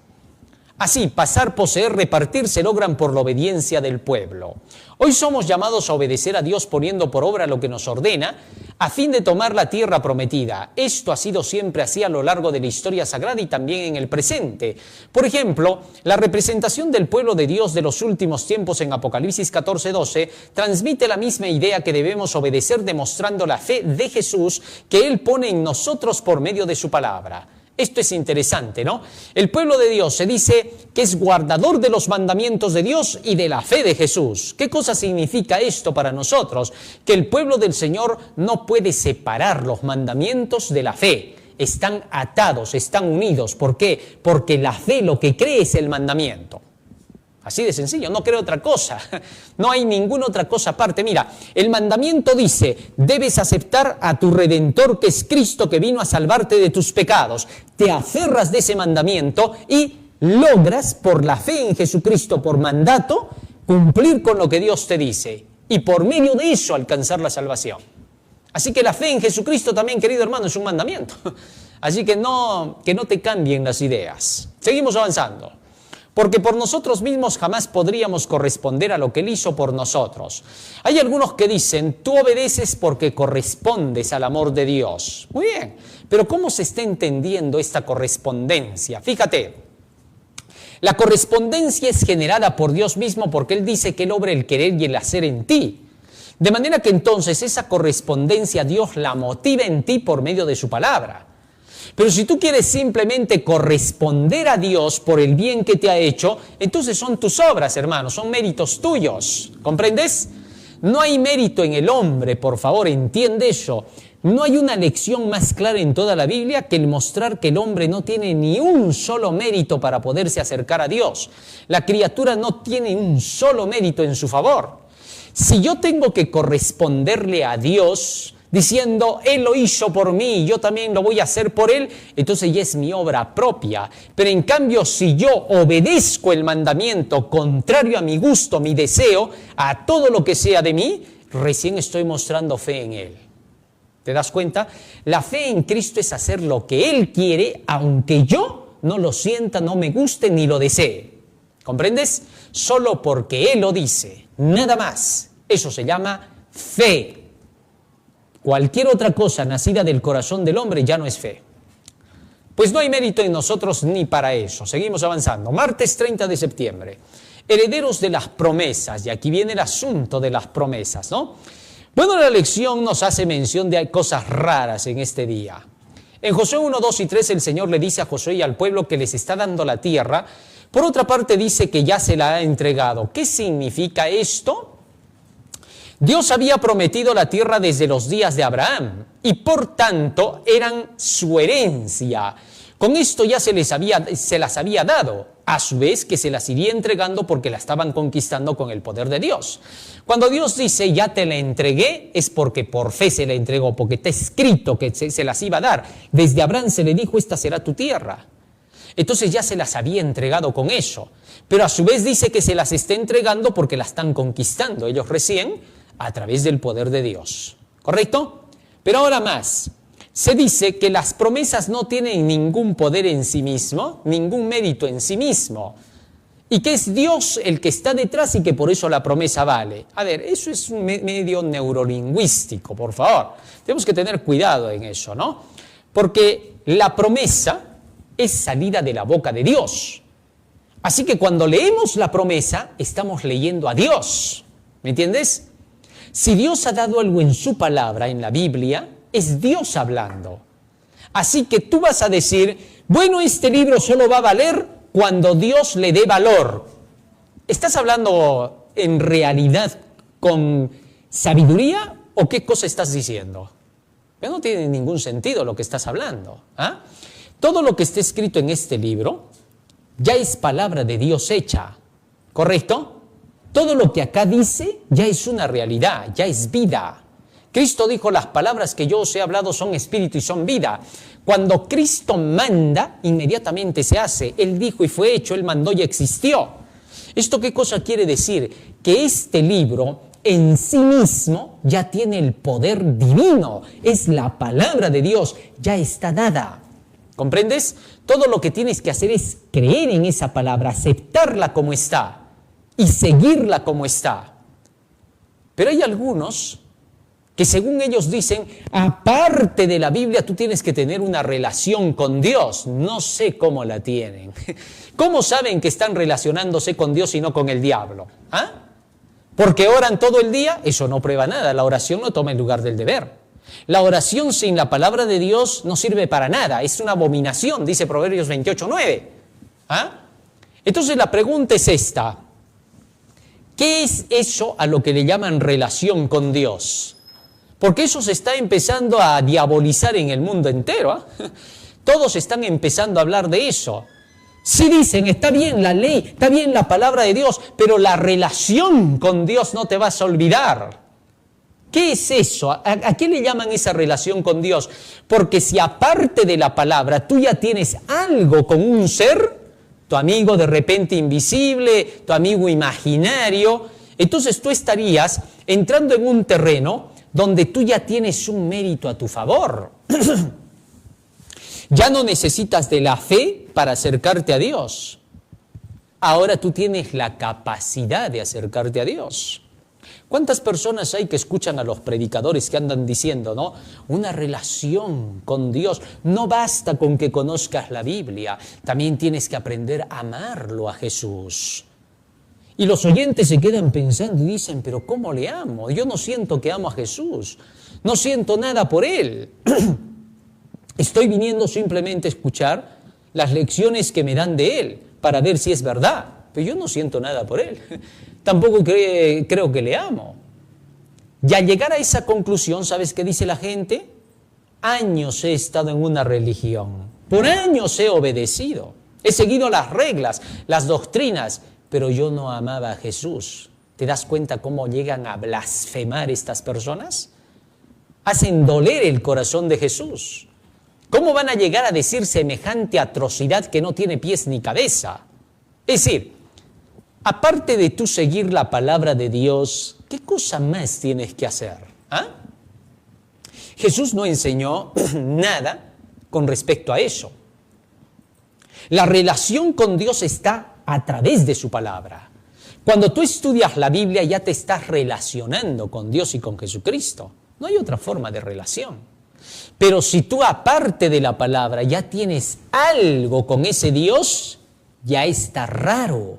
Así, pasar, poseer, repartir se logran por la obediencia del pueblo. Hoy somos llamados a obedecer a Dios poniendo por obra lo que nos ordena, a fin de tomar la tierra prometida. Esto ha sido siempre así a lo largo de la historia sagrada y también en el presente. Por ejemplo, la representación del pueblo de Dios de los últimos tiempos en Apocalipsis 14:12 transmite la misma idea que debemos obedecer demostrando la fe de Jesús que Él pone en nosotros por medio de su palabra. Esto es interesante, ¿no? El pueblo de Dios se dice que es guardador de los mandamientos de Dios y de la fe de Jesús. ¿Qué cosa significa esto para nosotros? Que el pueblo del Señor no puede separar los mandamientos de la fe. Están atados, están unidos. ¿Por qué? Porque la fe lo que cree es el mandamiento. Así de sencillo, no creo otra cosa. No hay ninguna otra cosa aparte. Mira, el mandamiento dice, debes aceptar a tu Redentor que es Cristo que vino a salvarte de tus pecados. Te aferras de ese mandamiento y logras por la fe en Jesucristo, por mandato, cumplir con lo que Dios te dice. Y por medio de eso alcanzar la salvación. Así que la fe en Jesucristo también, querido hermano, es un mandamiento. Así que no te cambien las ideas. Seguimos avanzando. Porque por nosotros mismos jamás podríamos corresponder a lo que Él hizo por nosotros. Hay algunos que dicen, tú obedeces porque correspondes al amor de Dios. Muy bien, pero ¿cómo se está entendiendo esta correspondencia? Fíjate, la correspondencia es generada por Dios mismo porque Él dice que Él obra el querer y el hacer en ti. De manera que entonces esa correspondencia Dios la motiva en ti por medio de su palabra. Pero si tú quieres simplemente corresponder a Dios por el bien que te ha hecho, entonces son tus obras, hermanos, son méritos tuyos. ¿Comprendes? No hay mérito en el hombre, por favor, entiende eso. No hay una lección más clara en toda la Biblia que el mostrar que el hombre no tiene ni un solo mérito para poderse acercar a Dios. La criatura no tiene un solo mérito en su favor. Si yo tengo que corresponderle a Dios diciendo, Él lo hizo por mí, yo también lo voy a hacer por Él, entonces ya es mi obra propia. Pero en cambio, si yo obedezco el mandamiento contrario a mi gusto, mi deseo, a todo lo que sea de mí, recién estoy mostrando fe en Él. ¿Te das cuenta? La fe en Cristo es hacer lo que Él quiere, aunque yo no lo sienta, no me guste ni lo desee. ¿Comprendes? Solo porque Él lo dice, nada más. Eso se llama fe. Cualquier otra cosa nacida del corazón del hombre ya no es fe. Pues no hay mérito en nosotros ni para eso. Seguimos avanzando. Martes 30 de septiembre. Herederos de las promesas. Y aquí viene el asunto de las promesas, ¿no? Bueno, la lección nos hace mención de cosas raras en este día. En Josué 1, 2 y 3 el Señor le dice a Josué y al pueblo que les está dando la tierra. Por otra parte dice que ya se la ha entregado. ¿Qué significa esto? Dios había prometido la tierra desde los días de Abraham y por tanto eran su herencia. Con esto ya se las había dado, a su vez que se las iría entregando porque la estaban conquistando con el poder de Dios. Cuando Dios dice ya te la entregué es porque por fe se la entregó, porque está escrito que se las iba a dar. Desde Abraham se le dijo esta será tu tierra. Entonces ya se las había entregado con eso. Pero a su vez dice que se las está entregando porque la están conquistando ellos recién a través del poder de Dios. ¿Correcto? Pero ahora más. Se dice que las promesas no tienen ningún poder en sí mismo, ningún mérito en sí mismo. Y que es Dios el que está detrás y que por eso la promesa vale. A ver, eso es un medio neurolingüístico, por favor. Tenemos que tener cuidado en eso, ¿no? Porque la promesa es salida de la boca de Dios. Así que cuando leemos la promesa, estamos leyendo a Dios. ¿Me entiendes? Si Dios ha dado algo en su palabra, en la Biblia, es Dios hablando. Así que tú vas a decir, bueno, este libro solo va a valer cuando Dios le dé valor. ¿Estás hablando en realidad con sabiduría o qué cosa estás diciendo? Pero no tiene ningún sentido lo que estás hablando. ¿Ah? Todo lo que está escrito en este libro ya es palabra de Dios hecha, ¿correcto? Todo lo que acá dice ya es una realidad, ya es vida. Cristo dijo, las palabras que yo os he hablado son espíritu y son vida. Cuando Cristo manda, inmediatamente se hace. Él dijo y fue hecho, Él mandó y existió. ¿Esto qué cosa quiere decir? Que este libro en sí mismo ya tiene el poder divino. Es la palabra de Dios, ya está dada. ¿Comprendes? Todo lo que tienes que hacer es creer en esa palabra, aceptarla como está y seguirla como está. Pero hay algunos que según ellos dicen, aparte de la Biblia, tú tienes que tener una relación con Dios. No sé cómo la tienen. ¿Cómo saben que están relacionándose con Dios y no con el diablo? ¿Ah? ¿Porque oran todo el día? Eso no prueba nada. La oración no toma el lugar del deber. La oración sin la palabra de Dios no sirve para nada. Es una abominación, dice Proverbios 28:9. ¿Ah? Entonces la pregunta es esta. ¿Qué es eso a lo que le llaman relación con Dios? Porque eso se está empezando a diabolizar en el mundo entero. ¿Eh? Todos están empezando a hablar de eso. Sí dicen, está bien la ley, está bien la palabra de Dios, pero la relación con Dios no te vas a olvidar. ¿Qué es eso? ¿A qué le llaman esa relación con Dios? Porque si aparte de la palabra tú ya tienes algo con un ser, tu amigo de repente invisible, tu amigo imaginario, entonces tú estarías entrando en un terreno donde tú ya tienes un mérito a tu favor. Ya no necesitas de la fe para acercarte a Dios. Ahora tú tienes la capacidad de acercarte a Dios. ¿Cuántas personas hay que escuchan a los predicadores que andan diciendo, ¿no? Una relación con Dios. No basta con que conozcas la Biblia, también tienes que aprender a amarlo a Jesús. Y los oyentes se quedan pensando y dicen, pero ¿cómo le amo? Yo no siento que amo a Jesús, no siento nada por Él. Estoy viniendo simplemente a escuchar las lecciones que me dan de Él para ver si es verdad, pero yo no siento nada por Él. Tampoco creo que le amo. Y al llegar a esa conclusión, ¿sabes qué dice la gente? Años he estado en una religión, por años he obedecido, he seguido las reglas, las doctrinas, pero yo no amaba a Jesús. ¿Te das cuenta cómo llegan a blasfemar estas personas? Hacen doler el corazón de Jesús. ¿Cómo van a llegar a decir semejante atrocidad que no tiene pies ni cabeza? Es decir, aparte de tú seguir la palabra de Dios, ¿qué cosa más tienes que hacer? ¿Ah? Jesús no enseñó nada con respecto a eso. La relación con Dios está a través de su palabra. Cuando tú estudias la Biblia ya te estás relacionando con Dios y con Jesucristo. No hay otra forma de relación. Pero si tú aparte de la palabra ya tienes algo con ese Dios, ya está raro.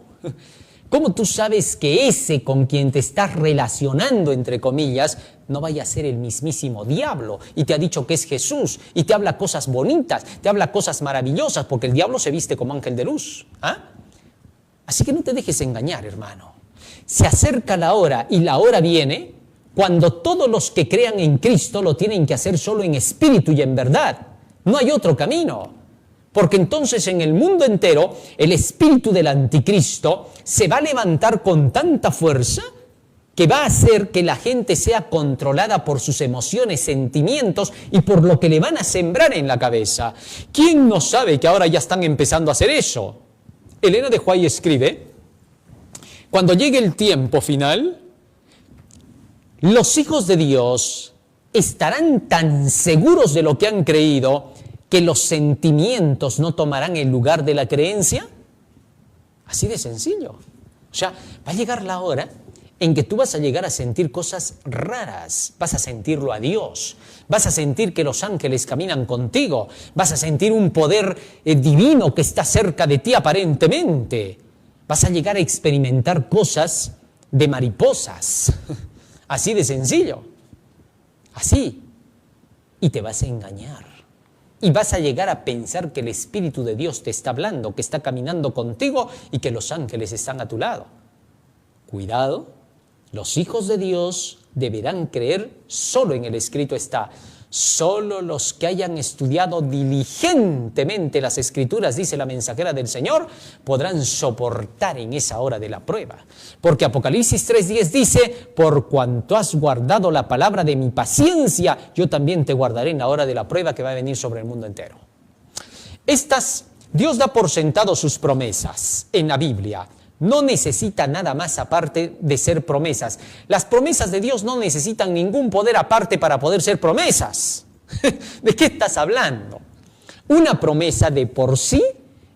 ¿Cómo tú sabes que ese con quien te estás relacionando, entre comillas, no vaya a ser el mismísimo diablo? Y te ha dicho que es Jesús, y te habla cosas bonitas, te habla cosas maravillosas, porque el diablo se viste como ángel de luz. ¿Ah? Así que no te dejes engañar, hermano. Se acerca la hora, y la hora viene cuando todos los que crean en Cristo lo tienen que hacer solo en espíritu y en verdad. No hay otro camino. Porque entonces en el mundo entero el espíritu del anticristo se va a levantar con tanta fuerza que va a hacer que la gente sea controlada por sus emociones, sentimientos y por lo que le van a sembrar en la cabeza. ¿Quién no sabe que ahora ya están empezando a hacer eso? Elena de White escribe, cuando llegue el tiempo final, los hijos de Dios estarán tan seguros de lo que han creído que los sentimientos no tomarán el lugar de la creencia. Así de sencillo. O sea, va a llegar la hora en que tú vas a llegar a sentir cosas raras. Vas a sentirlo a Dios. Vas a sentir que los ángeles caminan contigo. Vas a sentir un poder divino que está cerca de ti aparentemente. Vas a llegar a experimentar cosas de mariposas. Así de sencillo. Así. Y te vas a engañar. Y vas a llegar a pensar que el Espíritu de Dios te está hablando, que está caminando contigo y que los ángeles están a tu lado. Cuidado, los hijos de Dios deberán creer, solo en el escrito está, solo los que hayan estudiado diligentemente las Escrituras, dice la mensajera del Señor, podrán soportar en esa hora de la prueba. Porque Apocalipsis 3:10 dice, por cuanto has guardado la palabra de mi paciencia, yo también te guardaré en la hora de la prueba que va a venir sobre el mundo entero. Dios da por sentado sus promesas en la Biblia. No necesita nada más aparte de ser promesas. Las promesas de Dios no necesitan ningún poder aparte para poder ser promesas. ¿De qué estás hablando? Una promesa de por sí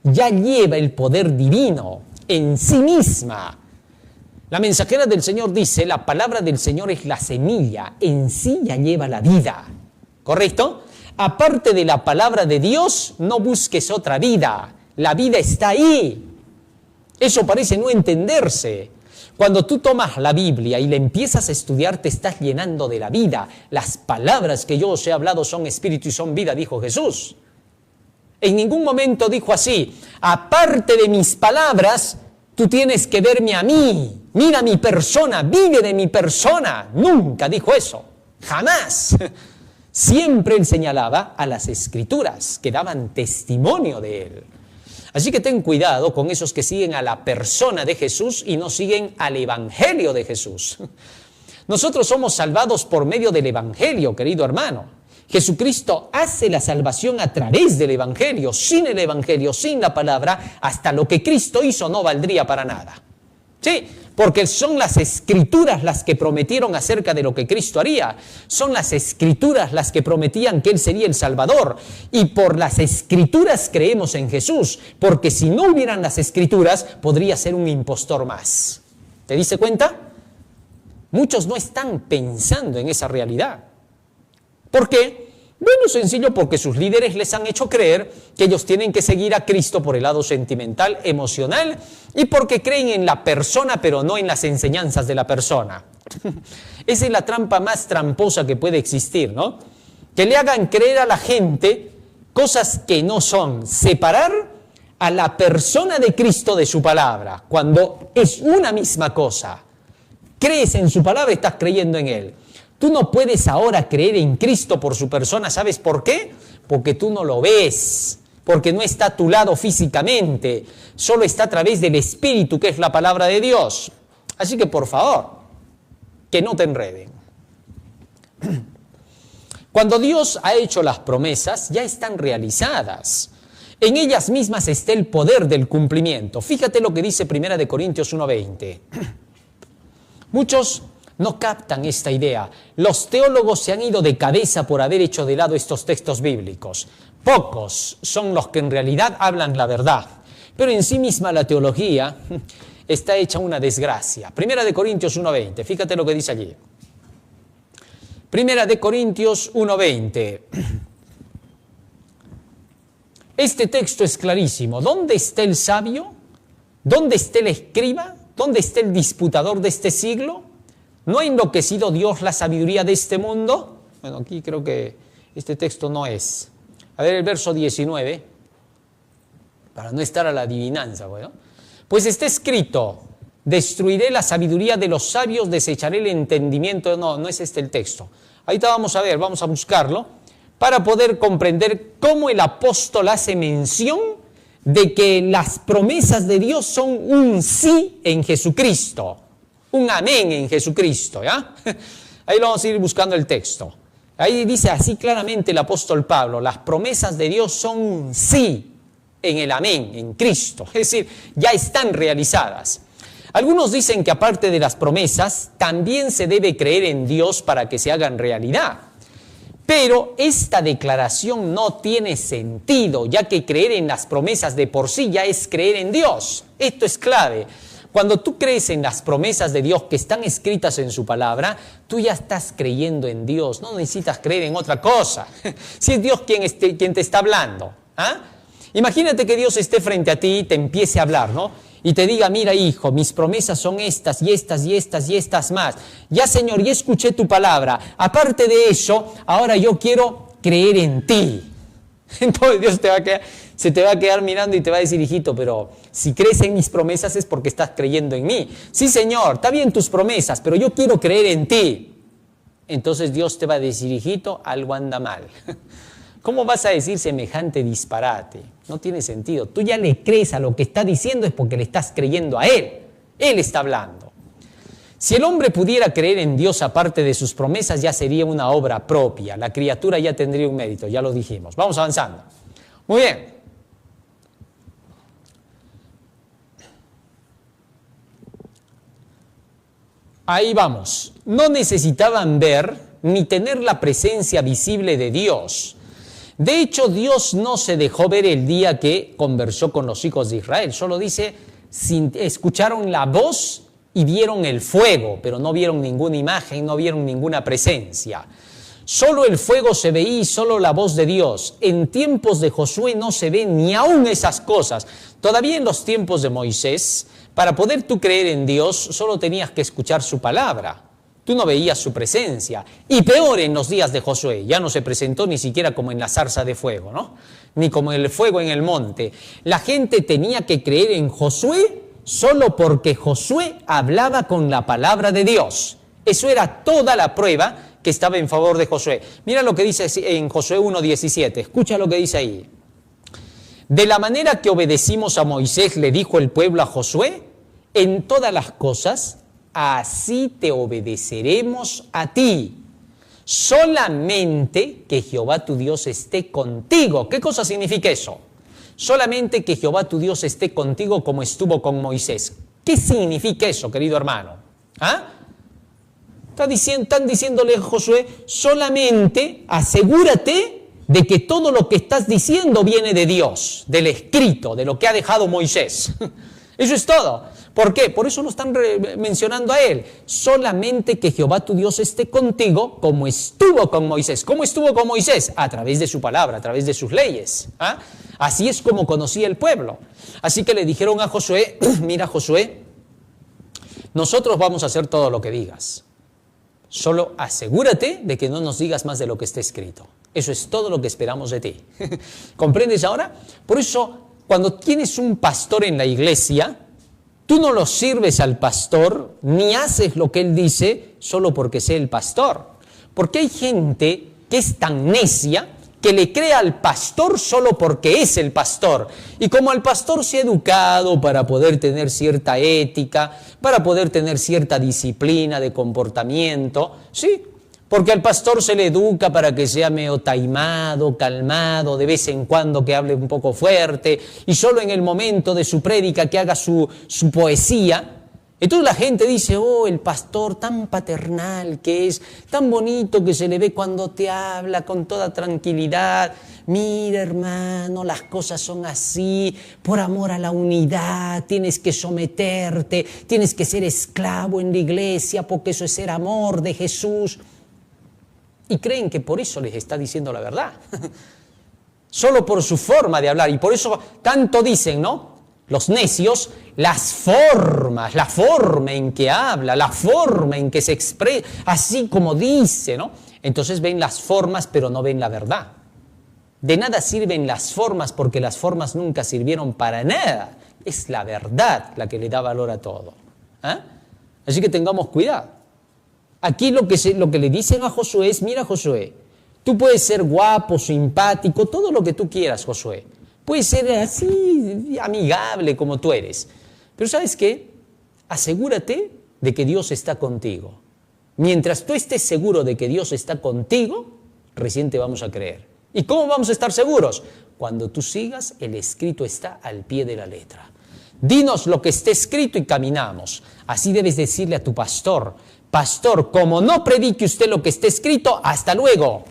ya lleva el poder divino en sí misma. La mensajera del Señor dice, la palabra del Señor es la semilla, en sí ya lleva la vida. ¿Correcto? Aparte de la palabra de Dios, no busques otra vida. La vida está ahí. Eso parece no entenderse. Cuando tú tomas la Biblia y la empiezas a estudiar, te estás llenando de la vida. Las palabras que yo os he hablado son espíritu y son vida, dijo Jesús. En ningún momento dijo así, aparte de mis palabras, tú tienes que verme a mí. Mira mi persona, vive de mi persona. Nunca dijo eso, jamás. Siempre él señalaba a las Escrituras que daban testimonio de él. Así que ten cuidado con esos que siguen a la persona de Jesús y no siguen al Evangelio de Jesús. Nosotros somos salvados por medio del Evangelio, querido hermano. Jesucristo hace la salvación a través del Evangelio. Sin el Evangelio, sin la palabra, hasta lo que Cristo hizo no valdría para nada. Sí, porque son las Escrituras las que prometieron acerca de lo que Cristo haría. Son las Escrituras las que prometían que Él sería el Salvador. Y por las Escrituras creemos en Jesús. Porque si no hubieran las Escrituras, podría ser un impostor más. ¿Te diste cuenta? Muchos no están pensando en esa realidad. ¿Por qué? Bueno, sencillo, porque sus líderes les han hecho creer que ellos tienen que seguir a Cristo por el lado sentimental, emocional, y porque creen en la persona, pero no en las enseñanzas de la persona. Esa es la trampa más tramposa que puede existir, ¿no? Que le hagan creer a la gente cosas que no son. Separar a la persona de Cristo de su palabra, cuando es una misma cosa. Crees en su palabra, estás creyendo en Él. Tú no puedes ahora creer en Cristo por su persona, ¿sabes por qué? Porque tú no lo ves, porque no está a tu lado físicamente, solo está a través del Espíritu, que es la palabra de Dios. Así que por favor, que no te enreden. Cuando Dios ha hecho las promesas, ya están realizadas. En ellas mismas está el poder del cumplimiento. Fíjate lo que dice 1 Corintios 1:20. Muchos no captan esta idea. Los teólogos se han ido de cabeza por haber hecho de lado estos textos bíblicos. Pocos son los que en realidad hablan la verdad. Pero en sí misma la teología está hecha una desgracia. 1 Corintios 1:20, fíjate lo que dice allí. 1 Corintios 1:20. Este texto es clarísimo. ¿Dónde está el sabio? ¿Dónde está el escriba? ¿Dónde está el disputador de este siglo? ¿No ha enloquecido Dios la sabiduría de este mundo? Bueno, aquí creo que este texto no es. A ver el verso 19, para no estar a la adivinanza, bueno. Pues está escrito, destruiré la sabiduría de los sabios, desecharé el entendimiento. No, no es este el texto. Ahorita vamos a ver, vamos a buscarlo, para poder comprender cómo el apóstol hace mención de que las promesas de Dios son un sí en Jesucristo. Un amén en Jesucristo, ¿ya? Ahí lo vamos a ir buscando el texto. Ahí dice así claramente el apóstol Pablo, las promesas de Dios son un sí en el amén, en Cristo. Es decir, ya están realizadas. Algunos dicen que aparte de las promesas, también se debe creer en Dios para que se hagan realidad. Pero esta declaración no tiene sentido, ya que creer en las promesas de por sí ya es creer en Dios. Esto es clave. Cuando tú crees en las promesas de Dios que están escritas en su palabra, tú ya estás creyendo en Dios, no necesitas creer en otra cosa. Si es Dios quien te está hablando. ¿Ah? Imagínate que Dios esté frente a ti y te empiece a hablar, ¿no? Y te diga, mira hijo, mis promesas son estas y estas y estas y estas más. Ya Señor, ya escuché tu palabra. Aparte de eso, ahora yo quiero creer en ti. Entonces Dios se te va a quedar mirando y te va a decir, hijito, pero si crees en mis promesas es porque estás creyendo en mí. Sí, Señor, está bien tus promesas, pero yo quiero creer en ti. Entonces Dios te va a decir, hijito, algo anda mal. ¿Cómo vas a decir semejante disparate? No tiene sentido. Tú ya le crees a lo que está diciendo es porque le estás creyendo a Él. Él está hablando. Si el hombre pudiera creer en Dios aparte de sus promesas, ya sería una obra propia. La criatura ya tendría un mérito, ya lo dijimos. Vamos avanzando. Muy bien. Ahí vamos. No necesitaban ver ni tener la presencia visible de Dios. De hecho, Dios no se dejó ver el día que conversó con los hijos de Israel. Solo dice, escucharon la voz y vieron el fuego, pero no vieron ninguna imagen, no vieron ninguna presencia. Solo el fuego se veía y solo la voz de Dios. En tiempos de Josué no se ven ni aún esas cosas. Todavía en los tiempos de Moisés, para poder tú creer en Dios, solo tenías que escuchar su palabra. Tú no veías su presencia. Y peor en los días de Josué, ya no se presentó ni siquiera como en la zarza de fuego, ¿no? Ni como el fuego en el monte. La gente tenía que creer en Josué solo porque Josué hablaba con la palabra de Dios. Eso era toda la prueba que estaba en favor de Josué. Mira lo que dice en Josué 1:17. Escucha lo que dice ahí. De la manera que obedecimos a Moisés, le dijo el pueblo a Josué, en todas las cosas, así te obedeceremos a ti. Solamente que Jehová tu Dios esté contigo. ¿Qué cosa significa eso? Solamente que Jehová tu Dios esté contigo como estuvo con Moisés. ¿Qué significa eso, querido hermano? ¿Ah? Están diciéndole a Josué, solamente asegúrate de que todo lo que estás diciendo viene de Dios, del escrito, de lo que ha dejado Moisés. Eso es todo. ¿Por qué? Por eso lo están mencionando a él. Solamente que Jehová tu Dios esté contigo como estuvo con Moisés. ¿Cómo estuvo con Moisés? A través de su palabra, a través de sus leyes. ¿Ah? Así es como conocía el pueblo. Así que le dijeron a Josué, mira Josué, nosotros vamos a hacer todo lo que digas. Solo asegúrate de que no nos digas más de lo que está escrito. Eso es todo lo que esperamos de ti. ¿Comprendes ahora? Por eso, cuando tienes un pastor en la iglesia, tú no lo sirves al pastor, ni haces lo que él dice solo porque sea el pastor. Porque hay gente que es tan necia que le cree al pastor solo porque es el pastor. Y como el pastor se ha educado para poder tener cierta ética, para poder tener cierta disciplina de comportamiento, ¿sí? Porque al pastor se le educa para que sea medio taimado, calmado, de vez en cuando que hable un poco fuerte, y solo en el momento de su prédica que haga su poesía. Entonces la gente dice, oh, el pastor tan paternal que es, tan bonito que se le ve cuando te habla con toda tranquilidad. Mira, hermano, las cosas son así, por amor a la unidad, tienes que someterte, tienes que ser esclavo en la iglesia, porque eso es ser amor de Jesús. Y creen que por eso les está diciendo la verdad. Solo por su forma de hablar. Y por eso tanto dicen, ¿no? Los necios, las formas, la forma en que habla, la forma en que se expresa, así como dice, ¿no? Entonces ven las formas, pero no ven la verdad. De nada sirven las formas, porque las formas nunca sirvieron para nada. Es la verdad la que le da valor a todo. ¿Ah? Así que tengamos cuidado. Aquí lo que le dicen a Josué es, mira Josué, tú puedes ser guapo, simpático, todo lo que tú quieras, Josué. Puedes ser así, amigable como tú eres. Pero ¿sabes qué? Asegúrate de que Dios está contigo. Mientras tú estés seguro de que Dios está contigo, recién te vamos a creer. ¿Y cómo vamos a estar seguros? Cuando tú sigas, el escrito está al pie de la letra. Dinos lo que está escrito y caminamos. Así debes decirle a tu pastor, pastor, como no predique usted lo que está escrito, hasta luego.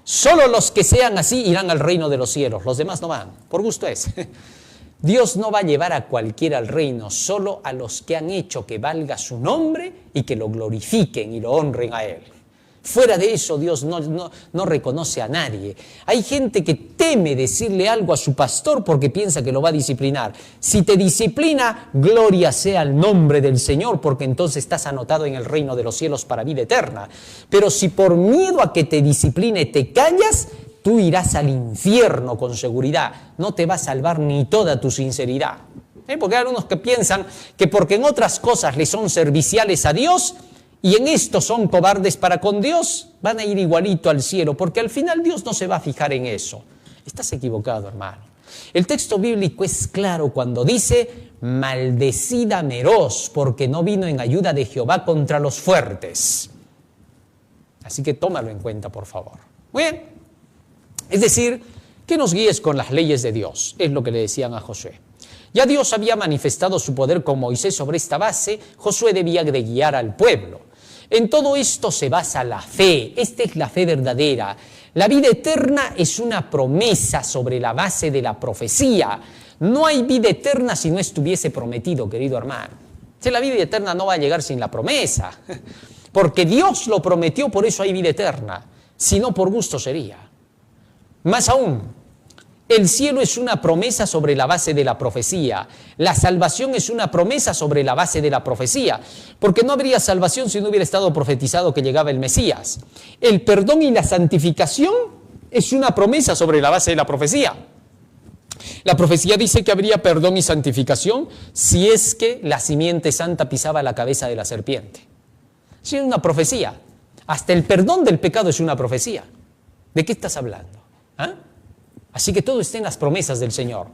Solo los que sean así irán al reino de los cielos, los demás no van, por gusto es. Dios no va a llevar a cualquiera al reino, solo a los que han hecho que valga su nombre y que lo glorifiquen y lo honren a Él. Fuera de eso, Dios no reconoce a nadie. Hay gente que teme decirle algo a su pastor porque piensa que lo va a disciplinar. Si te disciplina, gloria sea el nombre del Señor, porque entonces estás anotado en el reino de los cielos para vida eterna. Pero si por miedo a que te discipline te callas, tú irás al infierno con seguridad. No te va a salvar ni toda tu sinceridad. Porque hay algunos que piensan que porque en otras cosas le son serviciales a Dios, y en esto son cobardes para con Dios, van a ir igualito al cielo, porque al final Dios no se va a fijar en eso. Estás equivocado, hermano. El texto bíblico es claro cuando dice, maldecida Meroz, porque no vino en ayuda de Jehová contra los fuertes. Así que tómalo en cuenta, por favor. Muy bien. Es decir, que nos guíes con las leyes de Dios, es lo que le decían a Josué. Ya Dios había manifestado su poder con Moisés sobre esta base, Josué debía de guiar al pueblo. En todo esto se basa la fe. Esta es la fe verdadera. La vida eterna es una promesa sobre la base de la profecía. No hay vida eterna si no estuviese prometido, querido hermano. Si la vida eterna no va a llegar sin la promesa, porque Dios lo prometió, por eso hay vida eterna. Si no, por gusto sería. Más aún, el cielo es una promesa sobre la base de la profecía. La salvación es una promesa sobre la base de la profecía, porque no habría salvación si no hubiera estado profetizado que llegaba el Mesías. El perdón y la santificación es una promesa sobre la base de la profecía. La profecía dice que habría perdón y santificación si es que la simiente santa pisaba la cabeza de la serpiente. Sí, es una profecía. Hasta el perdón del pecado es una profecía. ¿De qué estás hablando? ¿Ah? Así que todo está en las promesas del Señor.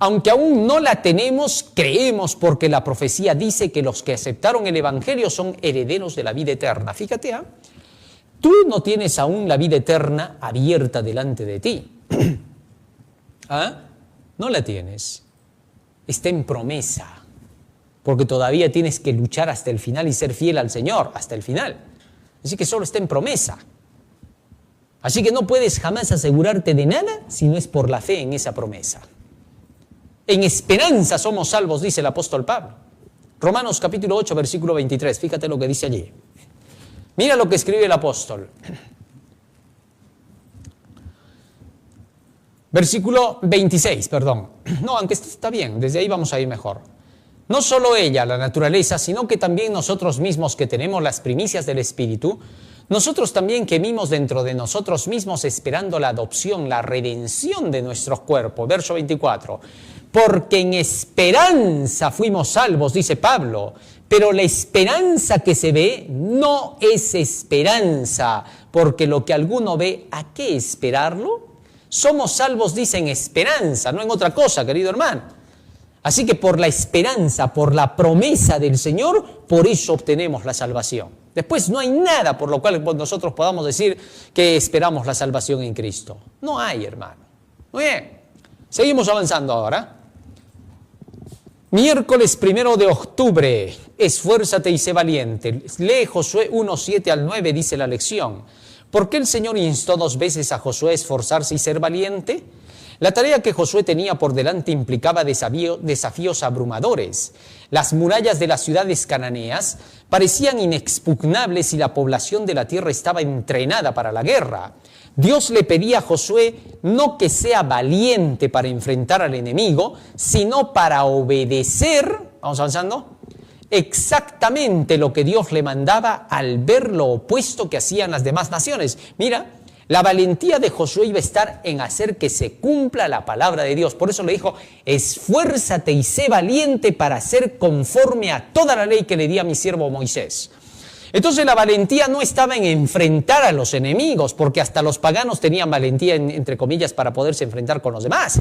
Aunque aún no la tenemos, creemos porque la profecía dice que los que aceptaron el Evangelio son herederos de la vida eterna. Fíjate, ¿ah? Tú no tienes aún la vida eterna abierta delante de ti. ¿Ah? No la tienes. Está en promesa. Porque todavía tienes que luchar hasta el final y ser fiel al Señor hasta el final. Así que solo está en promesa. Así que no puedes jamás asegurarte de nada si no es por la fe en esa promesa. En esperanza somos salvos, dice el apóstol Pablo. Romanos capítulo 8, versículo 23. Fíjate lo que dice allí. Mira lo que escribe el apóstol. Versículo 26, perdón. No, aunque está bien, desde ahí vamos a ir mejor. No solo ella, la naturaleza, sino que también nosotros mismos que tenemos las primicias del Espíritu, nosotros también gemimos dentro de nosotros mismos esperando la adopción, la redención de nuestros cuerpos. Verso 24. Porque en esperanza fuimos salvos, dice Pablo, pero la esperanza que se ve no es esperanza, porque lo que alguno ve, ¿a qué esperarlo? Somos salvos, dice, en esperanza, no en otra cosa, querido hermano. Así que por la esperanza, por la promesa del Señor, por eso obtenemos la salvación. Después no hay nada por lo cual nosotros podamos decir que esperamos la salvación en Cristo. No hay, hermano. Muy bien, seguimos avanzando ahora. Miércoles 1 de octubre, esfuérzate y sé valiente. Lee Josué 1, 7 al 9, dice la lección. ¿Por qué el Señor instó 2 veces a Josué a esforzarse y ser valiente? La tarea que Josué tenía por delante implicaba desafíos abrumadores. Las murallas de las ciudades cananeas parecían inexpugnables y la población de la tierra estaba entrenada para la guerra. Dios le pedía a Josué no que sea valiente para enfrentar al enemigo, sino para obedecer, vamos avanzando, exactamente lo que Dios le mandaba al ver lo opuesto que hacían las demás naciones. Mira, la valentía de Josué iba a estar en hacer que se cumpla la palabra de Dios. Por eso le dijo, esfuérzate y sé valiente para hacer conforme a toda la ley que le di a mi siervo Moisés. Entonces la valentía no estaba en enfrentar a los enemigos, porque hasta los paganos tenían valentía, entre comillas, para poderse enfrentar con los demás.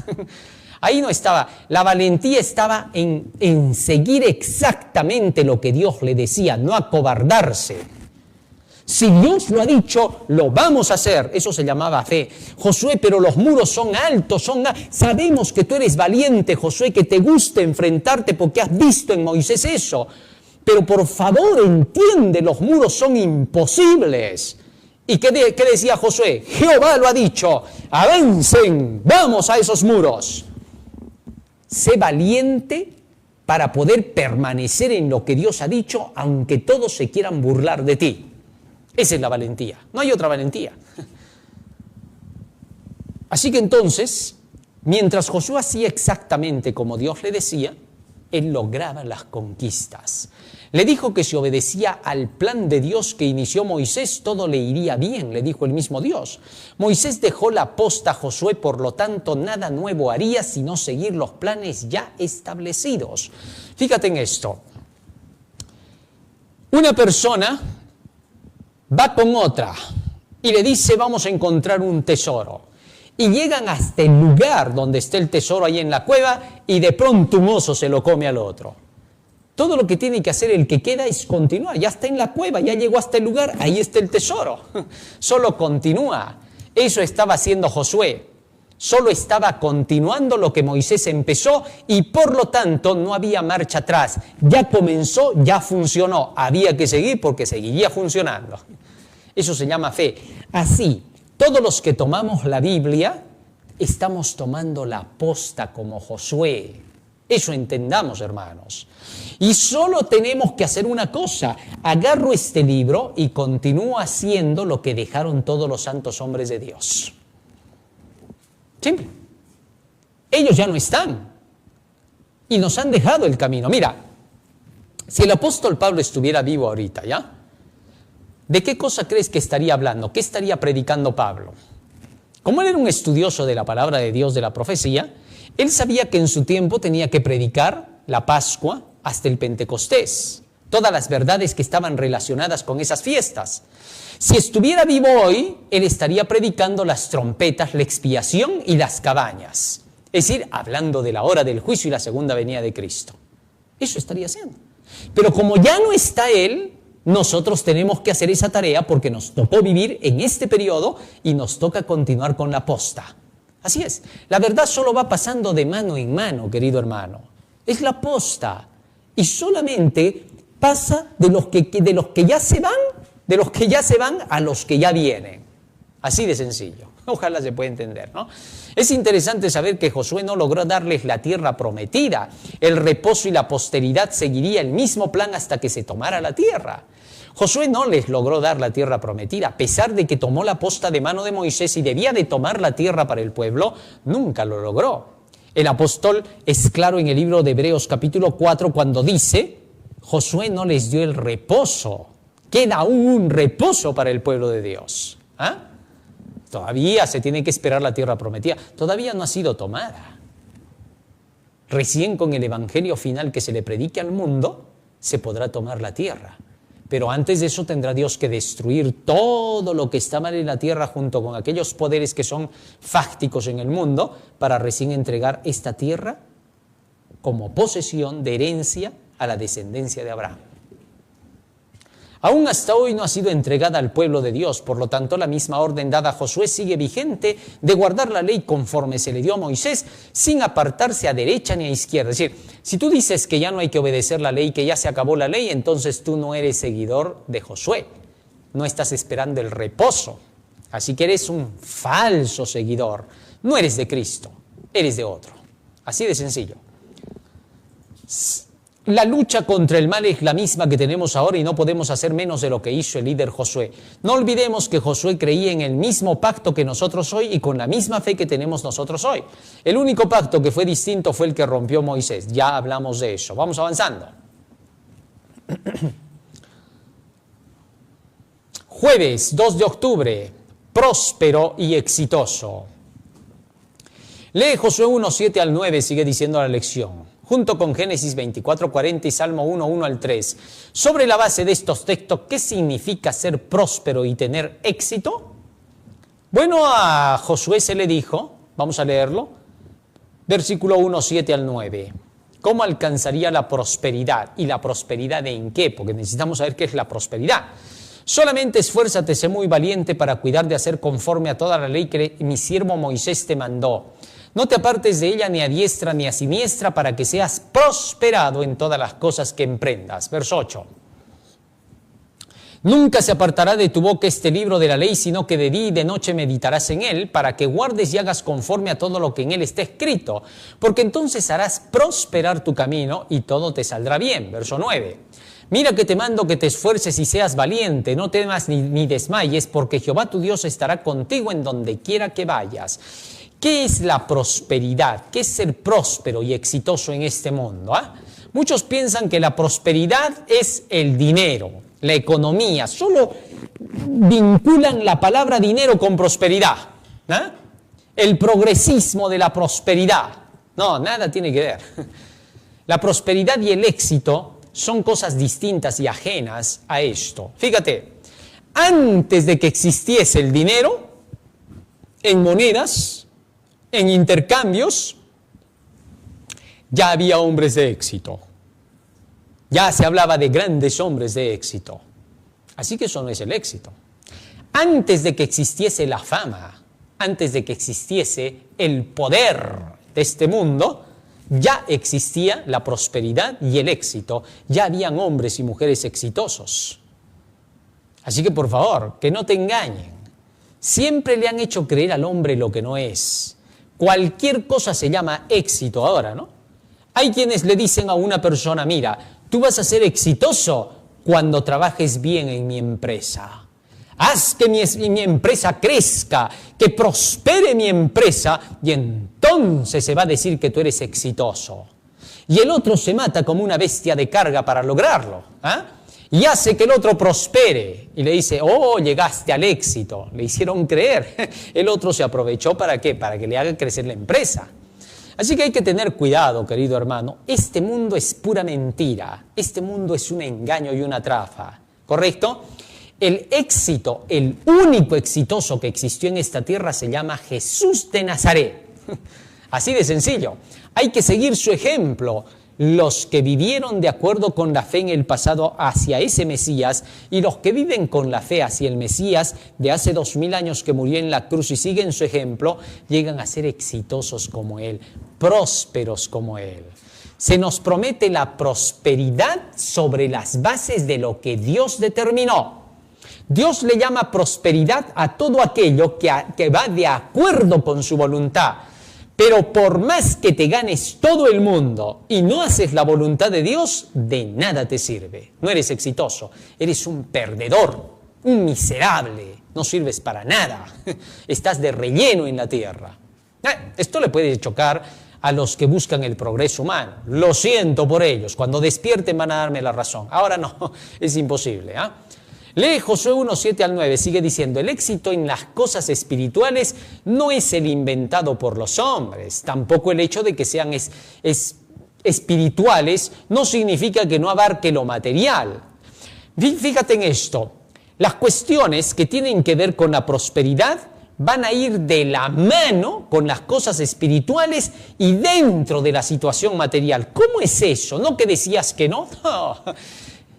Ahí no estaba. La valentía estaba en seguir exactamente lo que Dios le decía, no acobardarse. Si Dios lo ha dicho, lo vamos a hacer. Eso se llamaba fe. Josué, pero los muros son altos, sabemos que tú eres valiente, Josué, que te gusta enfrentarte porque has visto en Moisés eso. Pero por favor entiende, los muros son imposibles. ¿Y qué decía Josué? Jehová lo ha dicho, avancen, vamos a esos muros. Sé valiente para poder permanecer en lo que Dios ha dicho, aunque todos se quieran burlar de ti. Esa es la valentía, no hay otra valentía. Así que entonces, mientras Josué hacía exactamente como Dios le decía, él lograba las conquistas. Le dijo que si obedecía al plan de Dios que inició Moisés, todo le iría bien, le dijo el mismo Dios. Moisés dejó la posta a Josué, por lo tanto, nada nuevo haría sino seguir los planes ya establecidos. Fíjate en esto. Una persona va con otra y le dice, vamos a encontrar un tesoro. Y llegan hasta el lugar donde está el tesoro, ahí en la cueva, y de pronto un oso se lo come al otro. Todo lo que tiene que hacer el que queda es continuar. Ya está en la cueva, ya llegó hasta el lugar, ahí está el tesoro. Solo continúa. Eso estaba haciendo Josué. Solo estaba continuando lo que Moisés empezó y por lo tanto no había marcha atrás. Ya comenzó, ya funcionó. Había que seguir porque seguiría funcionando. Eso se llama fe. Así, todos los que tomamos la Biblia estamos tomando la posta como Josué. Eso entendamos, hermanos. Y solo tenemos que hacer una cosa. Agarro este libro y continúo haciendo lo que dejaron todos los santos hombres de Dios. Simple. Ellos ya no están. Y nos han dejado el camino. Mira, si el apóstol Pablo estuviera vivo ahorita, ¿ya? ¿De qué cosa crees que estaría hablando? ¿Qué estaría predicando Pablo? Como él era un estudioso de la palabra de Dios, de la profecía, él sabía que en su tiempo tenía que predicar la Pascua hasta el Pentecostés, todas las verdades que estaban relacionadas con esas fiestas. Si estuviera vivo hoy, él estaría predicando las trompetas, la expiación y las cabañas. Es decir, hablando de la hora del juicio y la segunda venida de Cristo. Eso estaría haciendo. Pero como ya no está él, nosotros tenemos que hacer esa tarea porque nos tocó vivir en este periodo y nos toca continuar con la posta. Así es. La verdad solo va pasando de mano en mano, querido hermano. Es la posta. Y solamente pasa de los que ya se van, a los que ya vienen. Así de sencillo. Ojalá se pueda entender, ¿no? Es interesante saber que Josué no logró darles la tierra prometida. El reposo y la posteridad seguiría el mismo plan hasta que se tomara la tierra. Josué no les logró dar la tierra prometida. A pesar de que tomó la posta de mano de Moisés y debía de tomar la tierra para el pueblo, nunca lo logró. El apóstol es claro en el libro de Hebreos capítulo 4 cuando dice, Josué no les dio el reposo. Queda aún un reposo para el pueblo de Dios. ¿Ah? Todavía se tiene que esperar la tierra prometida. Todavía no ha sido tomada. Recién con el evangelio final que se le predique al mundo, se podrá tomar la tierra. Pero antes de eso tendrá Dios que destruir todo lo que está mal en la tierra junto con aquellos poderes que son fácticos en el mundo para recién entregar esta tierra como posesión de herencia a la descendencia de Abraham. Aún hasta hoy no ha sido entregada al pueblo de Dios, por lo tanto la misma orden dada a Josué sigue vigente de guardar la ley conforme se le dio a Moisés sin apartarse a derecha ni a izquierda. Es decir, si tú dices que ya no hay que obedecer la ley, que ya se acabó la ley, entonces tú no eres seguidor de Josué, no estás esperando el reposo, así que eres un falso seguidor, no eres de Cristo, eres de otro, así de sencillo. La lucha contra el mal es la misma que tenemos ahora y no podemos hacer menos de lo que hizo el líder Josué. No olvidemos que Josué creía en el mismo pacto que nosotros hoy y con la misma fe que tenemos nosotros hoy. El único pacto que fue distinto fue el que rompió Moisés. Ya hablamos de eso. Vamos avanzando. Jueves 2 de octubre, próspero y exitoso. Lee Josué 1, 7 al 9, sigue diciendo la lección. Junto con Génesis 24:40 y Salmo 1:1 al 3. Sobre la base de estos textos, ¿qué significa ser próspero y tener éxito? Bueno, a Josué se le dijo, vamos a leerlo, versículo 1, 7 al 9. ¿Cómo alcanzaría la prosperidad? ¿Y la prosperidad en qué? Porque necesitamos saber qué es la prosperidad. Solamente esfuérzate, sé muy valiente para cuidar de hacer conforme a toda la ley que mi siervo Moisés te mandó. No te apartes de ella ni a diestra ni a siniestra para que seas prosperado en todas las cosas que emprendas. Verso 8. Nunca se apartará de tu boca este libro de la ley, sino que de día y de noche meditarás en él, para que guardes y hagas conforme a todo lo que en él está escrito, porque entonces harás prosperar tu camino y todo te saldrá bien. Verso 9. Mira que te mando que te esfuerces y seas valiente, no temas ni desmayes, porque Jehová tu Dios estará contigo en donde quiera que vayas. ¿Qué es la prosperidad? ¿Qué es ser próspero y exitoso en este mundo? Muchos piensan que la prosperidad es el dinero, la economía. Solo vinculan la palabra dinero con prosperidad. El progresismo de la prosperidad. No, nada tiene que ver. La prosperidad y el éxito son cosas distintas y ajenas a esto. Fíjate, antes de que existiese el dinero, en monedas, en intercambios, ya había hombres de éxito. Ya se hablaba de grandes hombres de éxito. Así que eso no es el éxito. Antes de que existiese la fama, antes de que existiese el poder de este mundo, ya existía la prosperidad y el éxito. Ya habían hombres y mujeres exitosos. Así que por favor, que no te engañen. Siempre le han hecho creer al hombre lo que no es. Cualquier cosa se llama éxito ahora, ¿no? Hay quienes le dicen a una persona, mira, tú vas a ser exitoso cuando trabajes bien en mi empresa. Haz que mi empresa crezca, que prospere mi empresa, y entonces se va a decir que tú eres exitoso. Y el otro se mata como una bestia de carga para lograrlo, y hace que el otro prospere. Y le dice, oh, llegaste al éxito. Le hicieron creer. El otro se aprovechó, ¿para qué? Para que le haga crecer la empresa. Así que hay que tener cuidado, querido hermano. Este mundo es pura mentira. Este mundo es un engaño y una trafa. ¿Correcto? El éxito, el único exitoso que existió en esta tierra se llama Jesús de Nazaret. Así de sencillo. Hay que seguir su ejemplo. Los que vivieron de acuerdo con la fe en el pasado hacia ese Mesías y los que viven con la fe hacia el Mesías de hace 2000 años que murió en la cruz y siguen su ejemplo, llegan a ser exitosos como Él, prósperos como Él. Se nos promete la prosperidad sobre las bases de lo que Dios determinó. Dios le llama prosperidad a todo aquello que va de acuerdo con su voluntad. Pero por más que te ganes todo el mundo y no haces la voluntad de Dios, de nada te sirve. No eres exitoso, eres un perdedor, un miserable, no sirves para nada. Estás de relleno en la tierra. Esto le puede chocar a los que buscan el progreso humano. Lo siento por ellos, cuando despierten van a darme la razón. Ahora no, es imposible, Lee Josué 1, 7 al 9, sigue diciendo, el éxito en las cosas espirituales no es el inventado por los hombres, tampoco el hecho de que sean espirituales no significa que no abarque lo material. Fíjate en esto, las cuestiones que tienen que ver con la prosperidad van a ir de la mano con las cosas espirituales y dentro de la situación material. ¿Cómo es eso? ¿No que decías que no? No.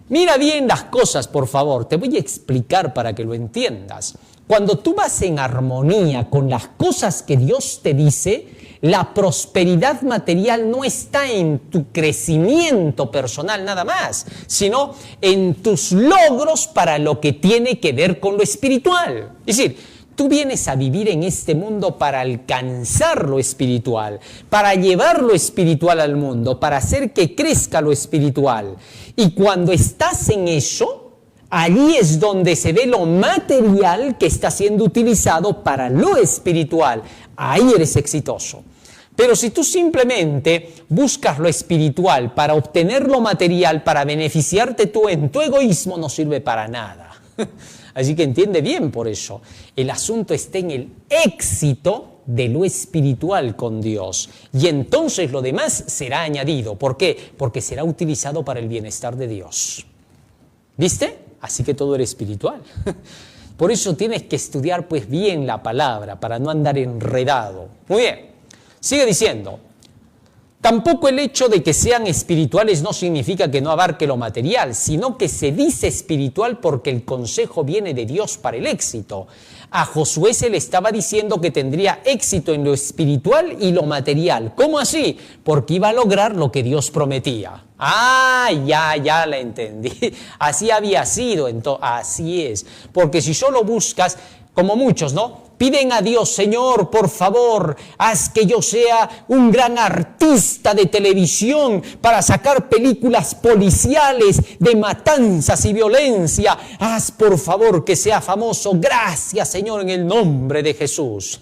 Mira bien las cosas, por favor, te voy a explicar para que lo entiendas. Cuando tú vas en armonía con las cosas que Dios te dice, la prosperidad material no está en tu crecimiento personal nada más, sino en tus logros para lo que tiene que ver con lo espiritual. Es decir, tú vienes a vivir en este mundo para alcanzar lo espiritual, para llevar lo espiritual al mundo, para hacer que crezca lo espiritual. Y cuando estás en eso, allí es donde se ve lo material que está siendo utilizado para lo espiritual. Ahí eres exitoso. Pero si tú simplemente buscas lo espiritual para obtener lo material, para beneficiarte tú en tu egoísmo, no sirve para nada. Así que entiende bien por eso. El asunto está en el éxito de lo espiritual con Dios. Y entonces lo demás será añadido. ¿Por qué? Porque será utilizado para el bienestar de Dios. ¿Viste? Así que todo era espiritual. Por eso tienes que estudiar pues bien la palabra para no andar enredado. Muy bien. Sigue diciendo. Tampoco el hecho de que sean espirituales no significa que no abarque lo material, sino que se dice espiritual porque el consejo viene de Dios para el éxito. A Josué se le estaba diciendo que tendría éxito en lo espiritual y lo material. ¿Cómo así? Porque iba a lograr lo que Dios prometía. Ya la entendí. Así había sido, entonces, así es. Porque si solo buscas, como muchos, ¿no? Piden a Dios, Señor, por favor, haz que yo sea un gran artista de televisión para sacar películas policiales de matanzas y violencia. Haz, por favor, que sea famoso. Gracias, Señor, en el nombre de Jesús.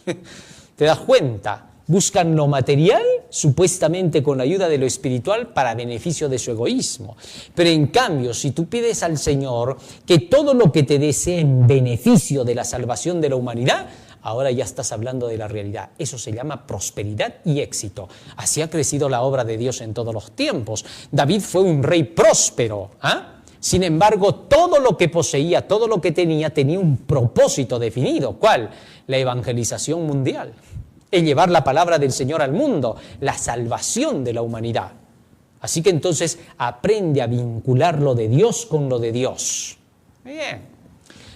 ¿Te das cuenta? Buscan lo material, supuestamente con la ayuda de lo espiritual, para beneficio de su egoísmo. Pero en cambio, si tú pides al Señor que todo lo que te dé sea en beneficio de la salvación de la humanidad, ahora ya estás hablando de la realidad. Eso se llama prosperidad y éxito. Así ha crecido la obra de Dios en todos los tiempos. David fue un rey próspero, Sin embargo, todo lo que poseía, todo lo que tenía un propósito definido. ¿Cuál? La evangelización mundial. El llevar la palabra del Señor al mundo, la salvación de la humanidad. Así que entonces aprende a vincular lo de Dios con lo de Dios. Bien.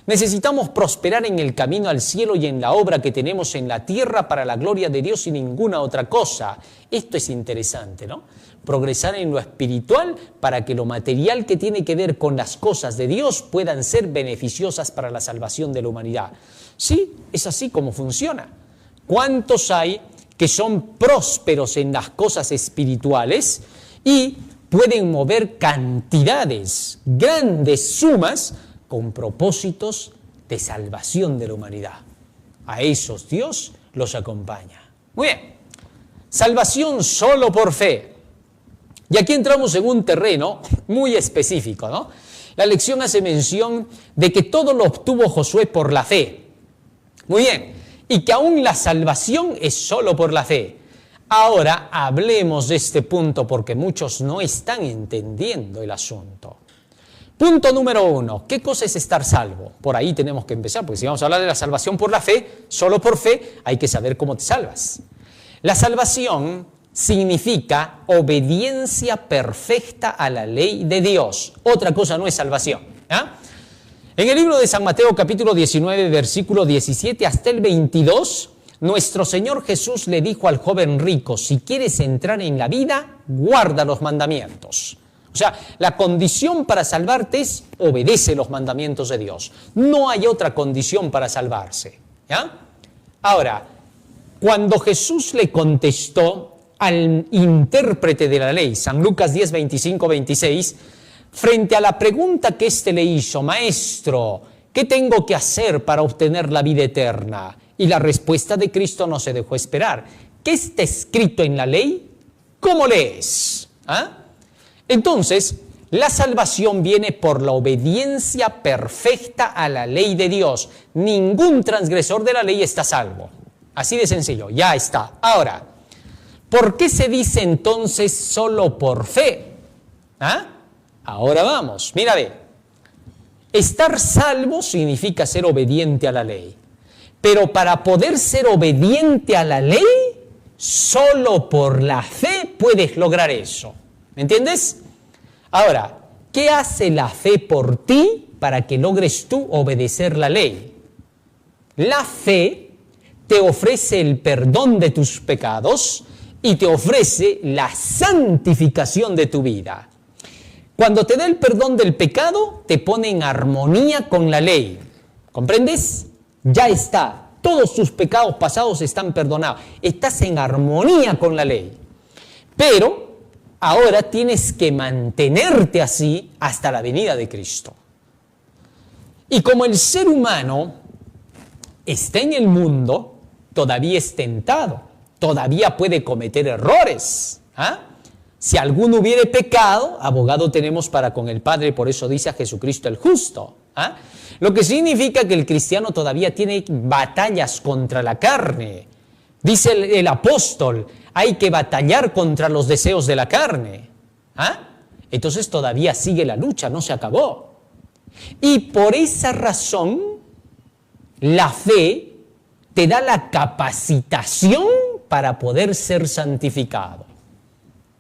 Necesitamos prosperar en el camino al cielo y en la obra que tenemos en la tierra para la gloria de Dios y ninguna otra cosa. Esto es interesante, ¿no? Progresar en lo espiritual para que lo material que tiene que ver con las cosas de Dios puedan ser beneficiosas para la salvación de la humanidad. Sí, es así como funciona. ¿Cuántos hay que son prósperos en las cosas espirituales y pueden mover cantidades, grandes sumas, con propósitos de salvación de la humanidad. A esos Dios los acompaña. Muy bien, salvación solo por fe. Y aquí entramos en un terreno muy específico, ¿no? La lección hace mención de que todo lo obtuvo Josué por la fe. Muy bien, y que aún la salvación es solo por la fe. Ahora hablemos de este punto porque muchos no están entendiendo el asunto. Punto número 1, ¿qué cosa es estar salvo? Por ahí tenemos que empezar, porque si vamos a hablar de la salvación por la fe, solo por fe, hay que saber cómo te salvas. La salvación significa obediencia perfecta a la ley de Dios. Otra cosa no es salvación. En el libro de San Mateo, capítulo 19, versículo 17 hasta el 22, nuestro Señor Jesús le dijo al joven rico, si quieres entrar en la vida, guarda los mandamientos. O sea, la condición para salvarte es obedece los mandamientos de Dios. No hay otra condición para salvarse. Ahora, cuando Jesús le contestó al intérprete de la ley, San Lucas 10, 25, 26, frente a la pregunta que éste le hizo, Maestro, ¿qué tengo que hacer para obtener la vida eterna? Y la respuesta de Cristo no se dejó esperar. ¿Qué está escrito en la ley? ¿Cómo lees? Entonces, la salvación viene por la obediencia perfecta a la ley de Dios. Ningún transgresor de la ley está salvo. Así de sencillo, ya está. Ahora, ¿por qué se dice entonces solo por fe? Ahora vamos, mira, ve. Estar salvo significa ser obediente a la ley. Pero para poder ser obediente a la ley, solo por la fe puedes lograr eso. ¿Me entiendes? Ahora, ¿qué hace la fe por ti para que logres tú obedecer la ley? La fe te ofrece el perdón de tus pecados y te ofrece la santificación de tu vida. Cuando te da el perdón del pecado, te pone en armonía con la ley. ¿Comprendes? Ya está. Todos tus pecados pasados están perdonados. Estás en armonía con la ley. Pero ahora tienes que mantenerte así hasta la venida de Cristo. Y como el ser humano está en el mundo, todavía es tentado. Todavía puede cometer errores. Si alguno hubiere pecado, abogado tenemos para con el Padre, por eso dice a Jesucristo el justo. Lo que significa que el cristiano todavía tiene batallas contra la carne. Dice el apóstol, hay que batallar contra los deseos de la carne. Entonces todavía sigue la lucha, no se acabó. Y por esa razón, la fe te da la capacitación para poder ser santificado.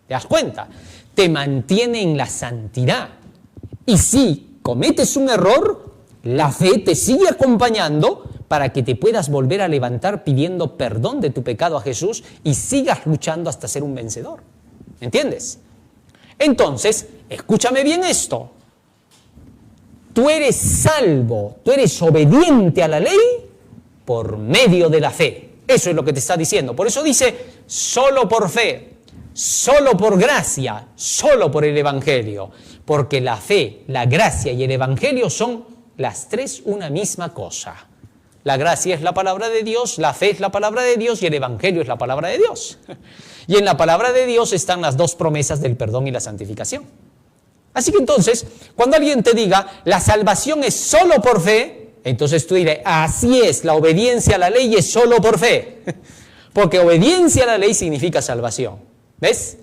¿Te das cuenta? Te mantiene en la santidad. Y si cometes un error, la fe te sigue acompañando para que te puedas volver a levantar pidiendo perdón de tu pecado a Jesús y sigas luchando hasta ser un vencedor. ¿Entiendes? Entonces, escúchame bien esto. Tú eres salvo, tú eres obediente a la ley por medio de la fe. Eso es lo que te está diciendo. Por eso dice, solo por fe. Solo por gracia, solo por el Evangelio, porque la fe, la gracia y el Evangelio son las tres una misma cosa. La gracia es la palabra de Dios, la fe es la palabra de Dios y el Evangelio es la palabra de Dios. Y en la palabra de Dios están las dos promesas del perdón y la santificación. Así que entonces, cuando alguien te diga, la salvación es solo por fe, entonces tú dirás, así es, la obediencia a la ley es solo por fe. Porque obediencia a la ley significa salvación. ¿Ves?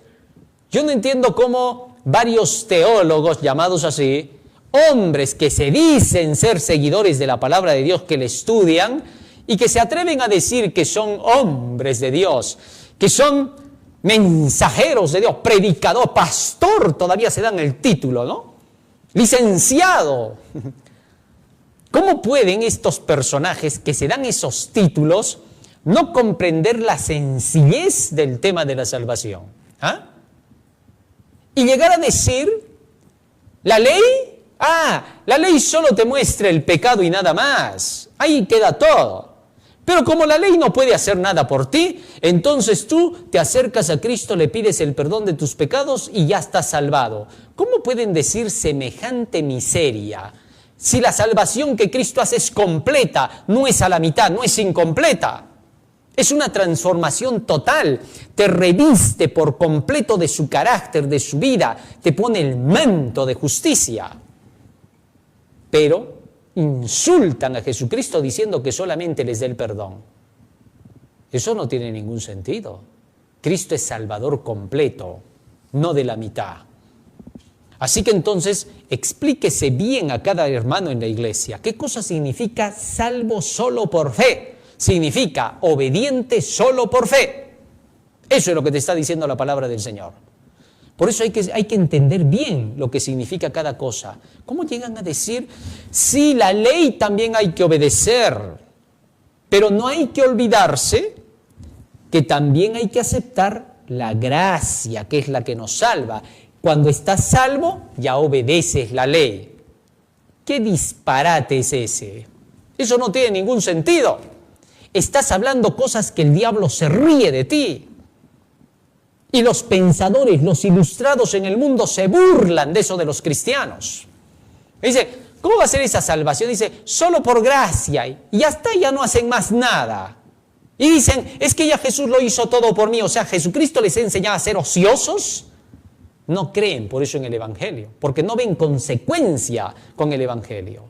Yo no entiendo cómo varios teólogos llamados así, hombres que se dicen ser seguidores de la palabra de Dios, que le estudian y que se atreven a decir que son hombres de Dios, que son mensajeros de Dios, predicador, pastor, todavía se dan el título, ¿no? Licenciado. ¿Cómo pueden estos personajes que se dan esos títulos no comprender la sencillez del tema de la salvación? Y llegar a decir, ¿la ley? La ley solo te muestra el pecado y nada más. Ahí queda todo. Pero como la ley no puede hacer nada por ti, entonces tú te acercas a Cristo, le pides el perdón de tus pecados y ya estás salvado. ¿Cómo pueden decir semejante miseria? Si la salvación que Cristo hace es completa, no es a la mitad, no es incompleta. Es una transformación total, te reviste por completo de su carácter, de su vida, te pone el manto de justicia. Pero insultan a Jesucristo diciendo que solamente les dé el perdón. Eso no tiene ningún sentido. Cristo es Salvador completo, no de la mitad. Así que entonces explíquese bien a cada hermano en la iglesia qué cosa significa salvo solo por fe. Significa obediente solo por fe. Eso es lo que te está diciendo la palabra del Señor. Por eso hay que entender bien lo que significa cada cosa. ¿Cómo llegan a decir? Sí, la ley también hay que obedecer, pero no hay que olvidarse que también hay que aceptar la gracia, que es la que nos salva. Cuando estás salvo, ya obedeces la ley. ¿Qué disparate es ese? Eso no tiene ningún sentido. Estás hablando cosas que el diablo se ríe de ti. Y los pensadores, los ilustrados en el mundo se burlan de eso de los cristianos. Dice, ¿cómo va a ser esa salvación? Dice, solo por gracia. Y hasta ya no hacen más nada. Y dicen, es que ya Jesús lo hizo todo por mí. O sea, Jesucristo les enseñaba a ser ociosos. No creen por eso en el Evangelio, porque no ven consecuencia con el Evangelio.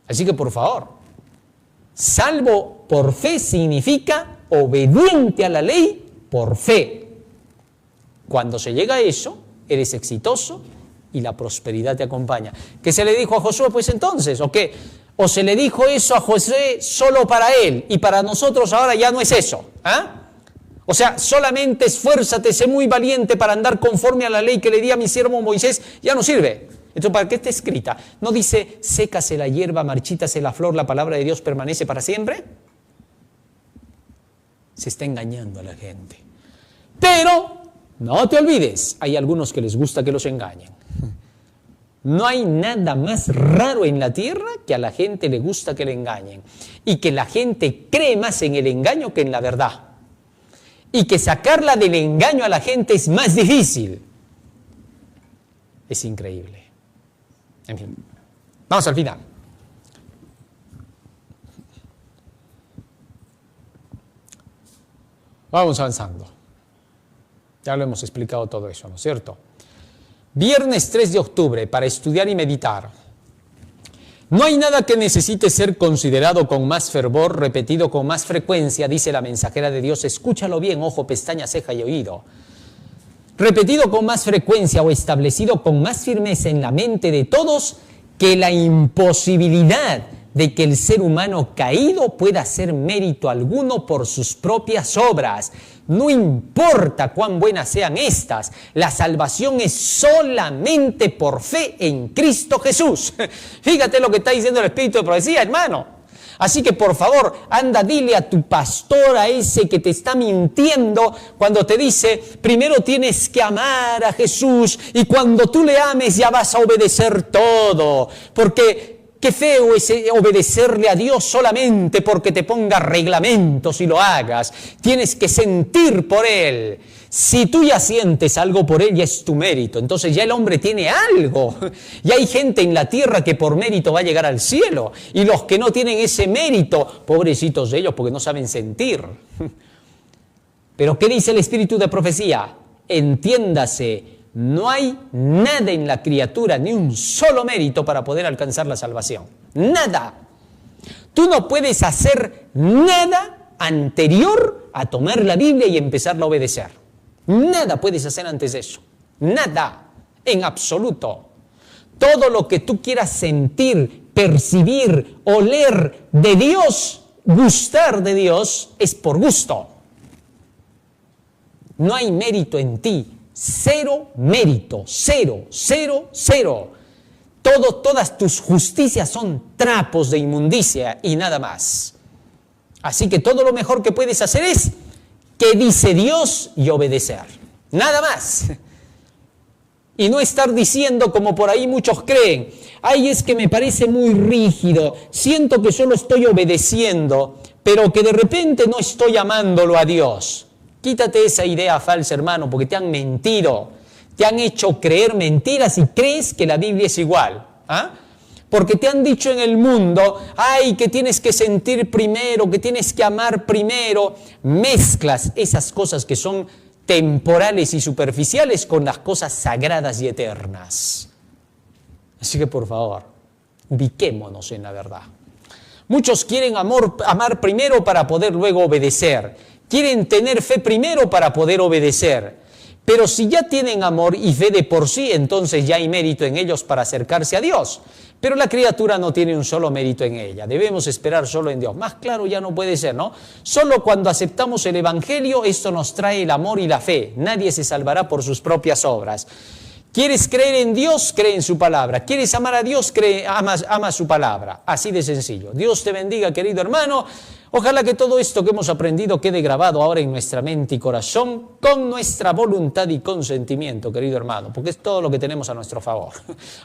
Así que por favor, salvo por fe significa obediente a la ley por fe. Cuando se llega a eso, eres exitoso y la prosperidad te acompaña. ¿Qué se le dijo a Josué pues entonces? ¿O qué? ¿O se le dijo eso a Josué solo para él y para nosotros ahora ya no es eso? ¿Ah? O sea, solamente esfuérzate, sé muy valiente para andar conforme a la ley que le di a mi siervo Moisés, ya no sirve. Entonces, ¿para qué está escrita? ¿No dice, sécase la hierba, marchítase la flor, la palabra de Dios permanece para siempre? Se está engañando a la gente. Pero, no te olvides, hay algunos que les gusta que los engañen. No hay nada más raro en la tierra que a la gente le gusta que le engañen. Y que la gente cree más en el engaño que en la verdad. Y que sacarla del engaño a la gente es más difícil. Es increíble. En fin, vamos al final. Vamos avanzando. Ya lo hemos explicado todo eso, ¿no es cierto? Viernes 3 de octubre, para estudiar y meditar. No hay nada que necesite ser considerado con más fervor, repetido con más frecuencia, dice la mensajera de Dios. Escúchalo bien, ojo, pestaña, ceja y oído. Repetido con más frecuencia o establecido con más firmeza en la mente de todos, que la imposibilidad de que el ser humano caído pueda hacer mérito alguno por sus propias obras. No importa cuán buenas sean estas, la salvación es solamente por fe en Cristo Jesús. Fíjate lo que está diciendo el Espíritu de Profecía, hermano. Así que por favor, anda, dile a tu pastor, a ese que te está mintiendo, cuando te dice, primero tienes que amar a Jesús y cuando tú le ames ya vas a obedecer todo. Porque qué feo es obedecerle a Dios solamente porque te ponga reglamentos y lo hagas. Tienes que sentir por Él. Si tú ya sientes algo por Él, ya es tu mérito. Entonces ya el hombre tiene algo. Ya hay gente en la tierra que por mérito va a llegar al cielo. Y los que no tienen ese mérito, pobrecitos de ellos porque no saben sentir. Pero ¿qué dice el Espíritu de Profecía? Entiéndase. No hay nada en la criatura, ni un solo mérito para poder alcanzar la salvación. Nada. Tú no puedes hacer nada anterior a tomar la Biblia y empezarla a obedecer. Nada puedes hacer antes de eso. Nada. En absoluto. Todo lo que tú quieras sentir, percibir, oler de Dios, gustar de Dios, es por gusto. No hay mérito en ti. Cero mérito, cero, cero, cero. Todas tus justicias son trapos de inmundicia y nada más. Así que todo lo mejor que puedes hacer es que dice Dios y obedecer. Nada más. Y no estar diciendo como por ahí muchos creen, ay, es que me parece muy rígido, siento que solo estoy obedeciendo. pero que de repente no estoy amándolo a Dios. Quítate esa idea falsa, hermano, porque te han mentido, te han hecho creer mentiras y crees que la Biblia es igual. Porque te han dicho en el mundo, ay, que tienes que sentir primero, que tienes que amar primero. Mezclas esas cosas que son temporales y superficiales con las cosas sagradas y eternas. Así que por favor, ubiquémonos en la verdad. Muchos quieren amar primero para poder luego obedecer. Quieren tener fe primero para poder obedecer. Pero si ya tienen amor y fe de por sí, entonces ya hay mérito en ellos para acercarse a Dios. Pero la criatura no tiene un solo mérito en ella. Debemos esperar solo en Dios. Más claro ya no puede ser, ¿no? Solo cuando aceptamos el Evangelio, esto nos trae el amor y la fe. Nadie se salvará por sus propias obras. ¿Quieres creer en Dios? Cree en su palabra. ¿Quieres amar a Dios? Ama su palabra. Así de sencillo. Dios te bendiga, querido hermano. Ojalá que todo esto que hemos aprendido quede grabado ahora en nuestra mente y corazón con nuestra voluntad y consentimiento, querido hermano, porque es todo lo que tenemos a nuestro favor.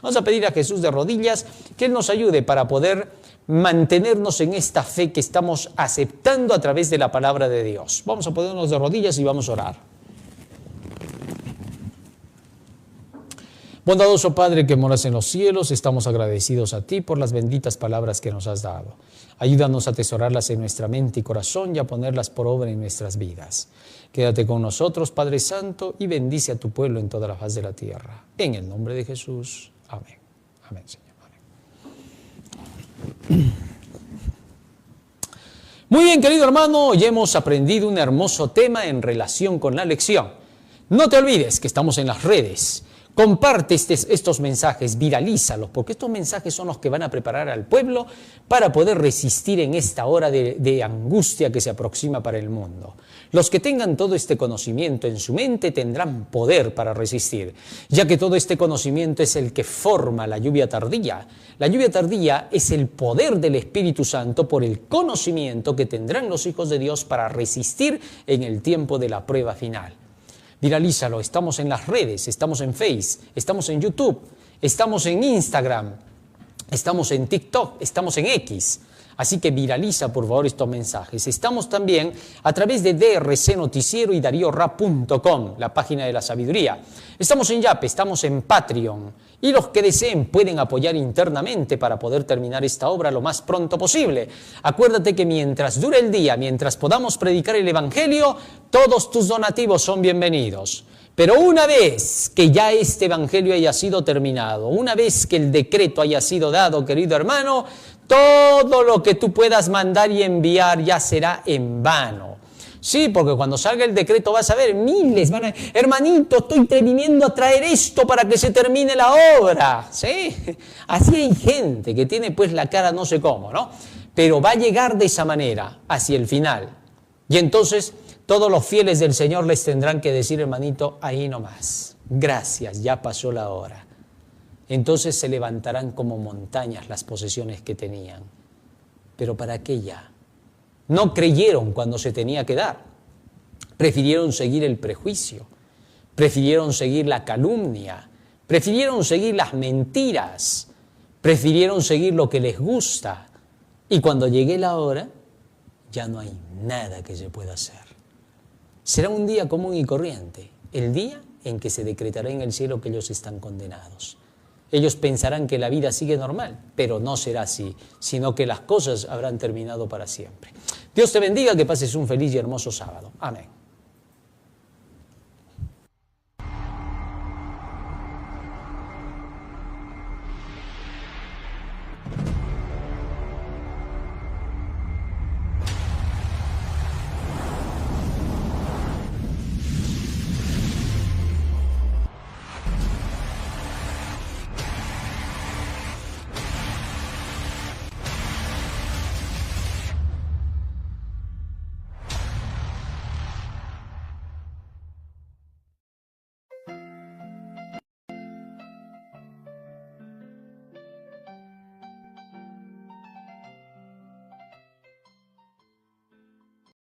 Vamos a pedir a Jesús de rodillas que Él nos ayude para poder mantenernos en esta fe que estamos aceptando a través de la palabra de Dios. Vamos a ponernos de rodillas y vamos a orar. Bondadoso Padre que moras en los cielos, estamos agradecidos a ti por las benditas palabras que nos has dado. Ayúdanos a atesorarlas en nuestra mente y corazón y a ponerlas por obra en nuestras vidas. Quédate con nosotros, Padre Santo, y bendice a tu pueblo en toda la faz de la tierra. En el nombre de Jesús. Amén. Amén, Señor. Amén. Muy bien, querido hermano, hoy hemos aprendido un hermoso tema en relación con la lección. No te olvides que estamos en las redes. Comparte estos mensajes, viralízalos, porque estos mensajes son los que van a preparar al pueblo para poder resistir en esta hora de angustia que se aproxima para el mundo. Los que tengan todo este conocimiento en su mente tendrán poder para resistir, ya que todo este conocimiento es el que forma la lluvia tardía. La lluvia tardía es el poder del Espíritu Santo por el conocimiento que tendrán los hijos de Dios para resistir en el tiempo de la prueba final. Viralízalo, estamos en las redes, estamos en Face, estamos en YouTube, estamos en Instagram, estamos en TikTok, estamos en X. Así que viraliza por favor estos mensajes. Estamos también a través de DRC Noticiero y DarioRap.com, la página de la sabiduría. Estamos en Yape, estamos en Patreon. Y los que deseen pueden apoyar internamente para poder terminar esta obra lo más pronto posible. Acuérdate que mientras dure el día, mientras podamos predicar el Evangelio, todos tus donativos son bienvenidos. Pero una vez que ya este Evangelio haya sido terminado, una vez que el decreto haya sido dado, querido hermano, todo lo que tú puedas mandar y enviar ya será en vano. Sí, porque cuando salga el decreto vas a ver miles, hermanito, estoy viniendo a traer esto para que se termine la obra. ¿Sí? Así hay gente que tiene pues la cara no sé cómo, ¿no? Pero va a llegar de esa manera hacia el final. Y entonces todos los fieles del Señor les tendrán que decir, hermanito, ahí nomás. Gracias, ya pasó la hora. Entonces se levantarán como montañas las posesiones que tenían. ¿Pero para qué ya? No creyeron cuando se tenía que dar. Prefirieron seguir el prejuicio, prefirieron seguir la calumnia, prefirieron seguir las mentiras, prefirieron seguir lo que les gusta. Y cuando llegue la hora, ya no hay nada que se pueda hacer. Será un día común y corriente, el día en que se decretará en el cielo que ellos están condenados. Ellos pensarán que la vida sigue normal, pero no será así, sino que las cosas habrán terminado para siempre. Dios te bendiga, que pases un feliz y hermoso sábado. Amén.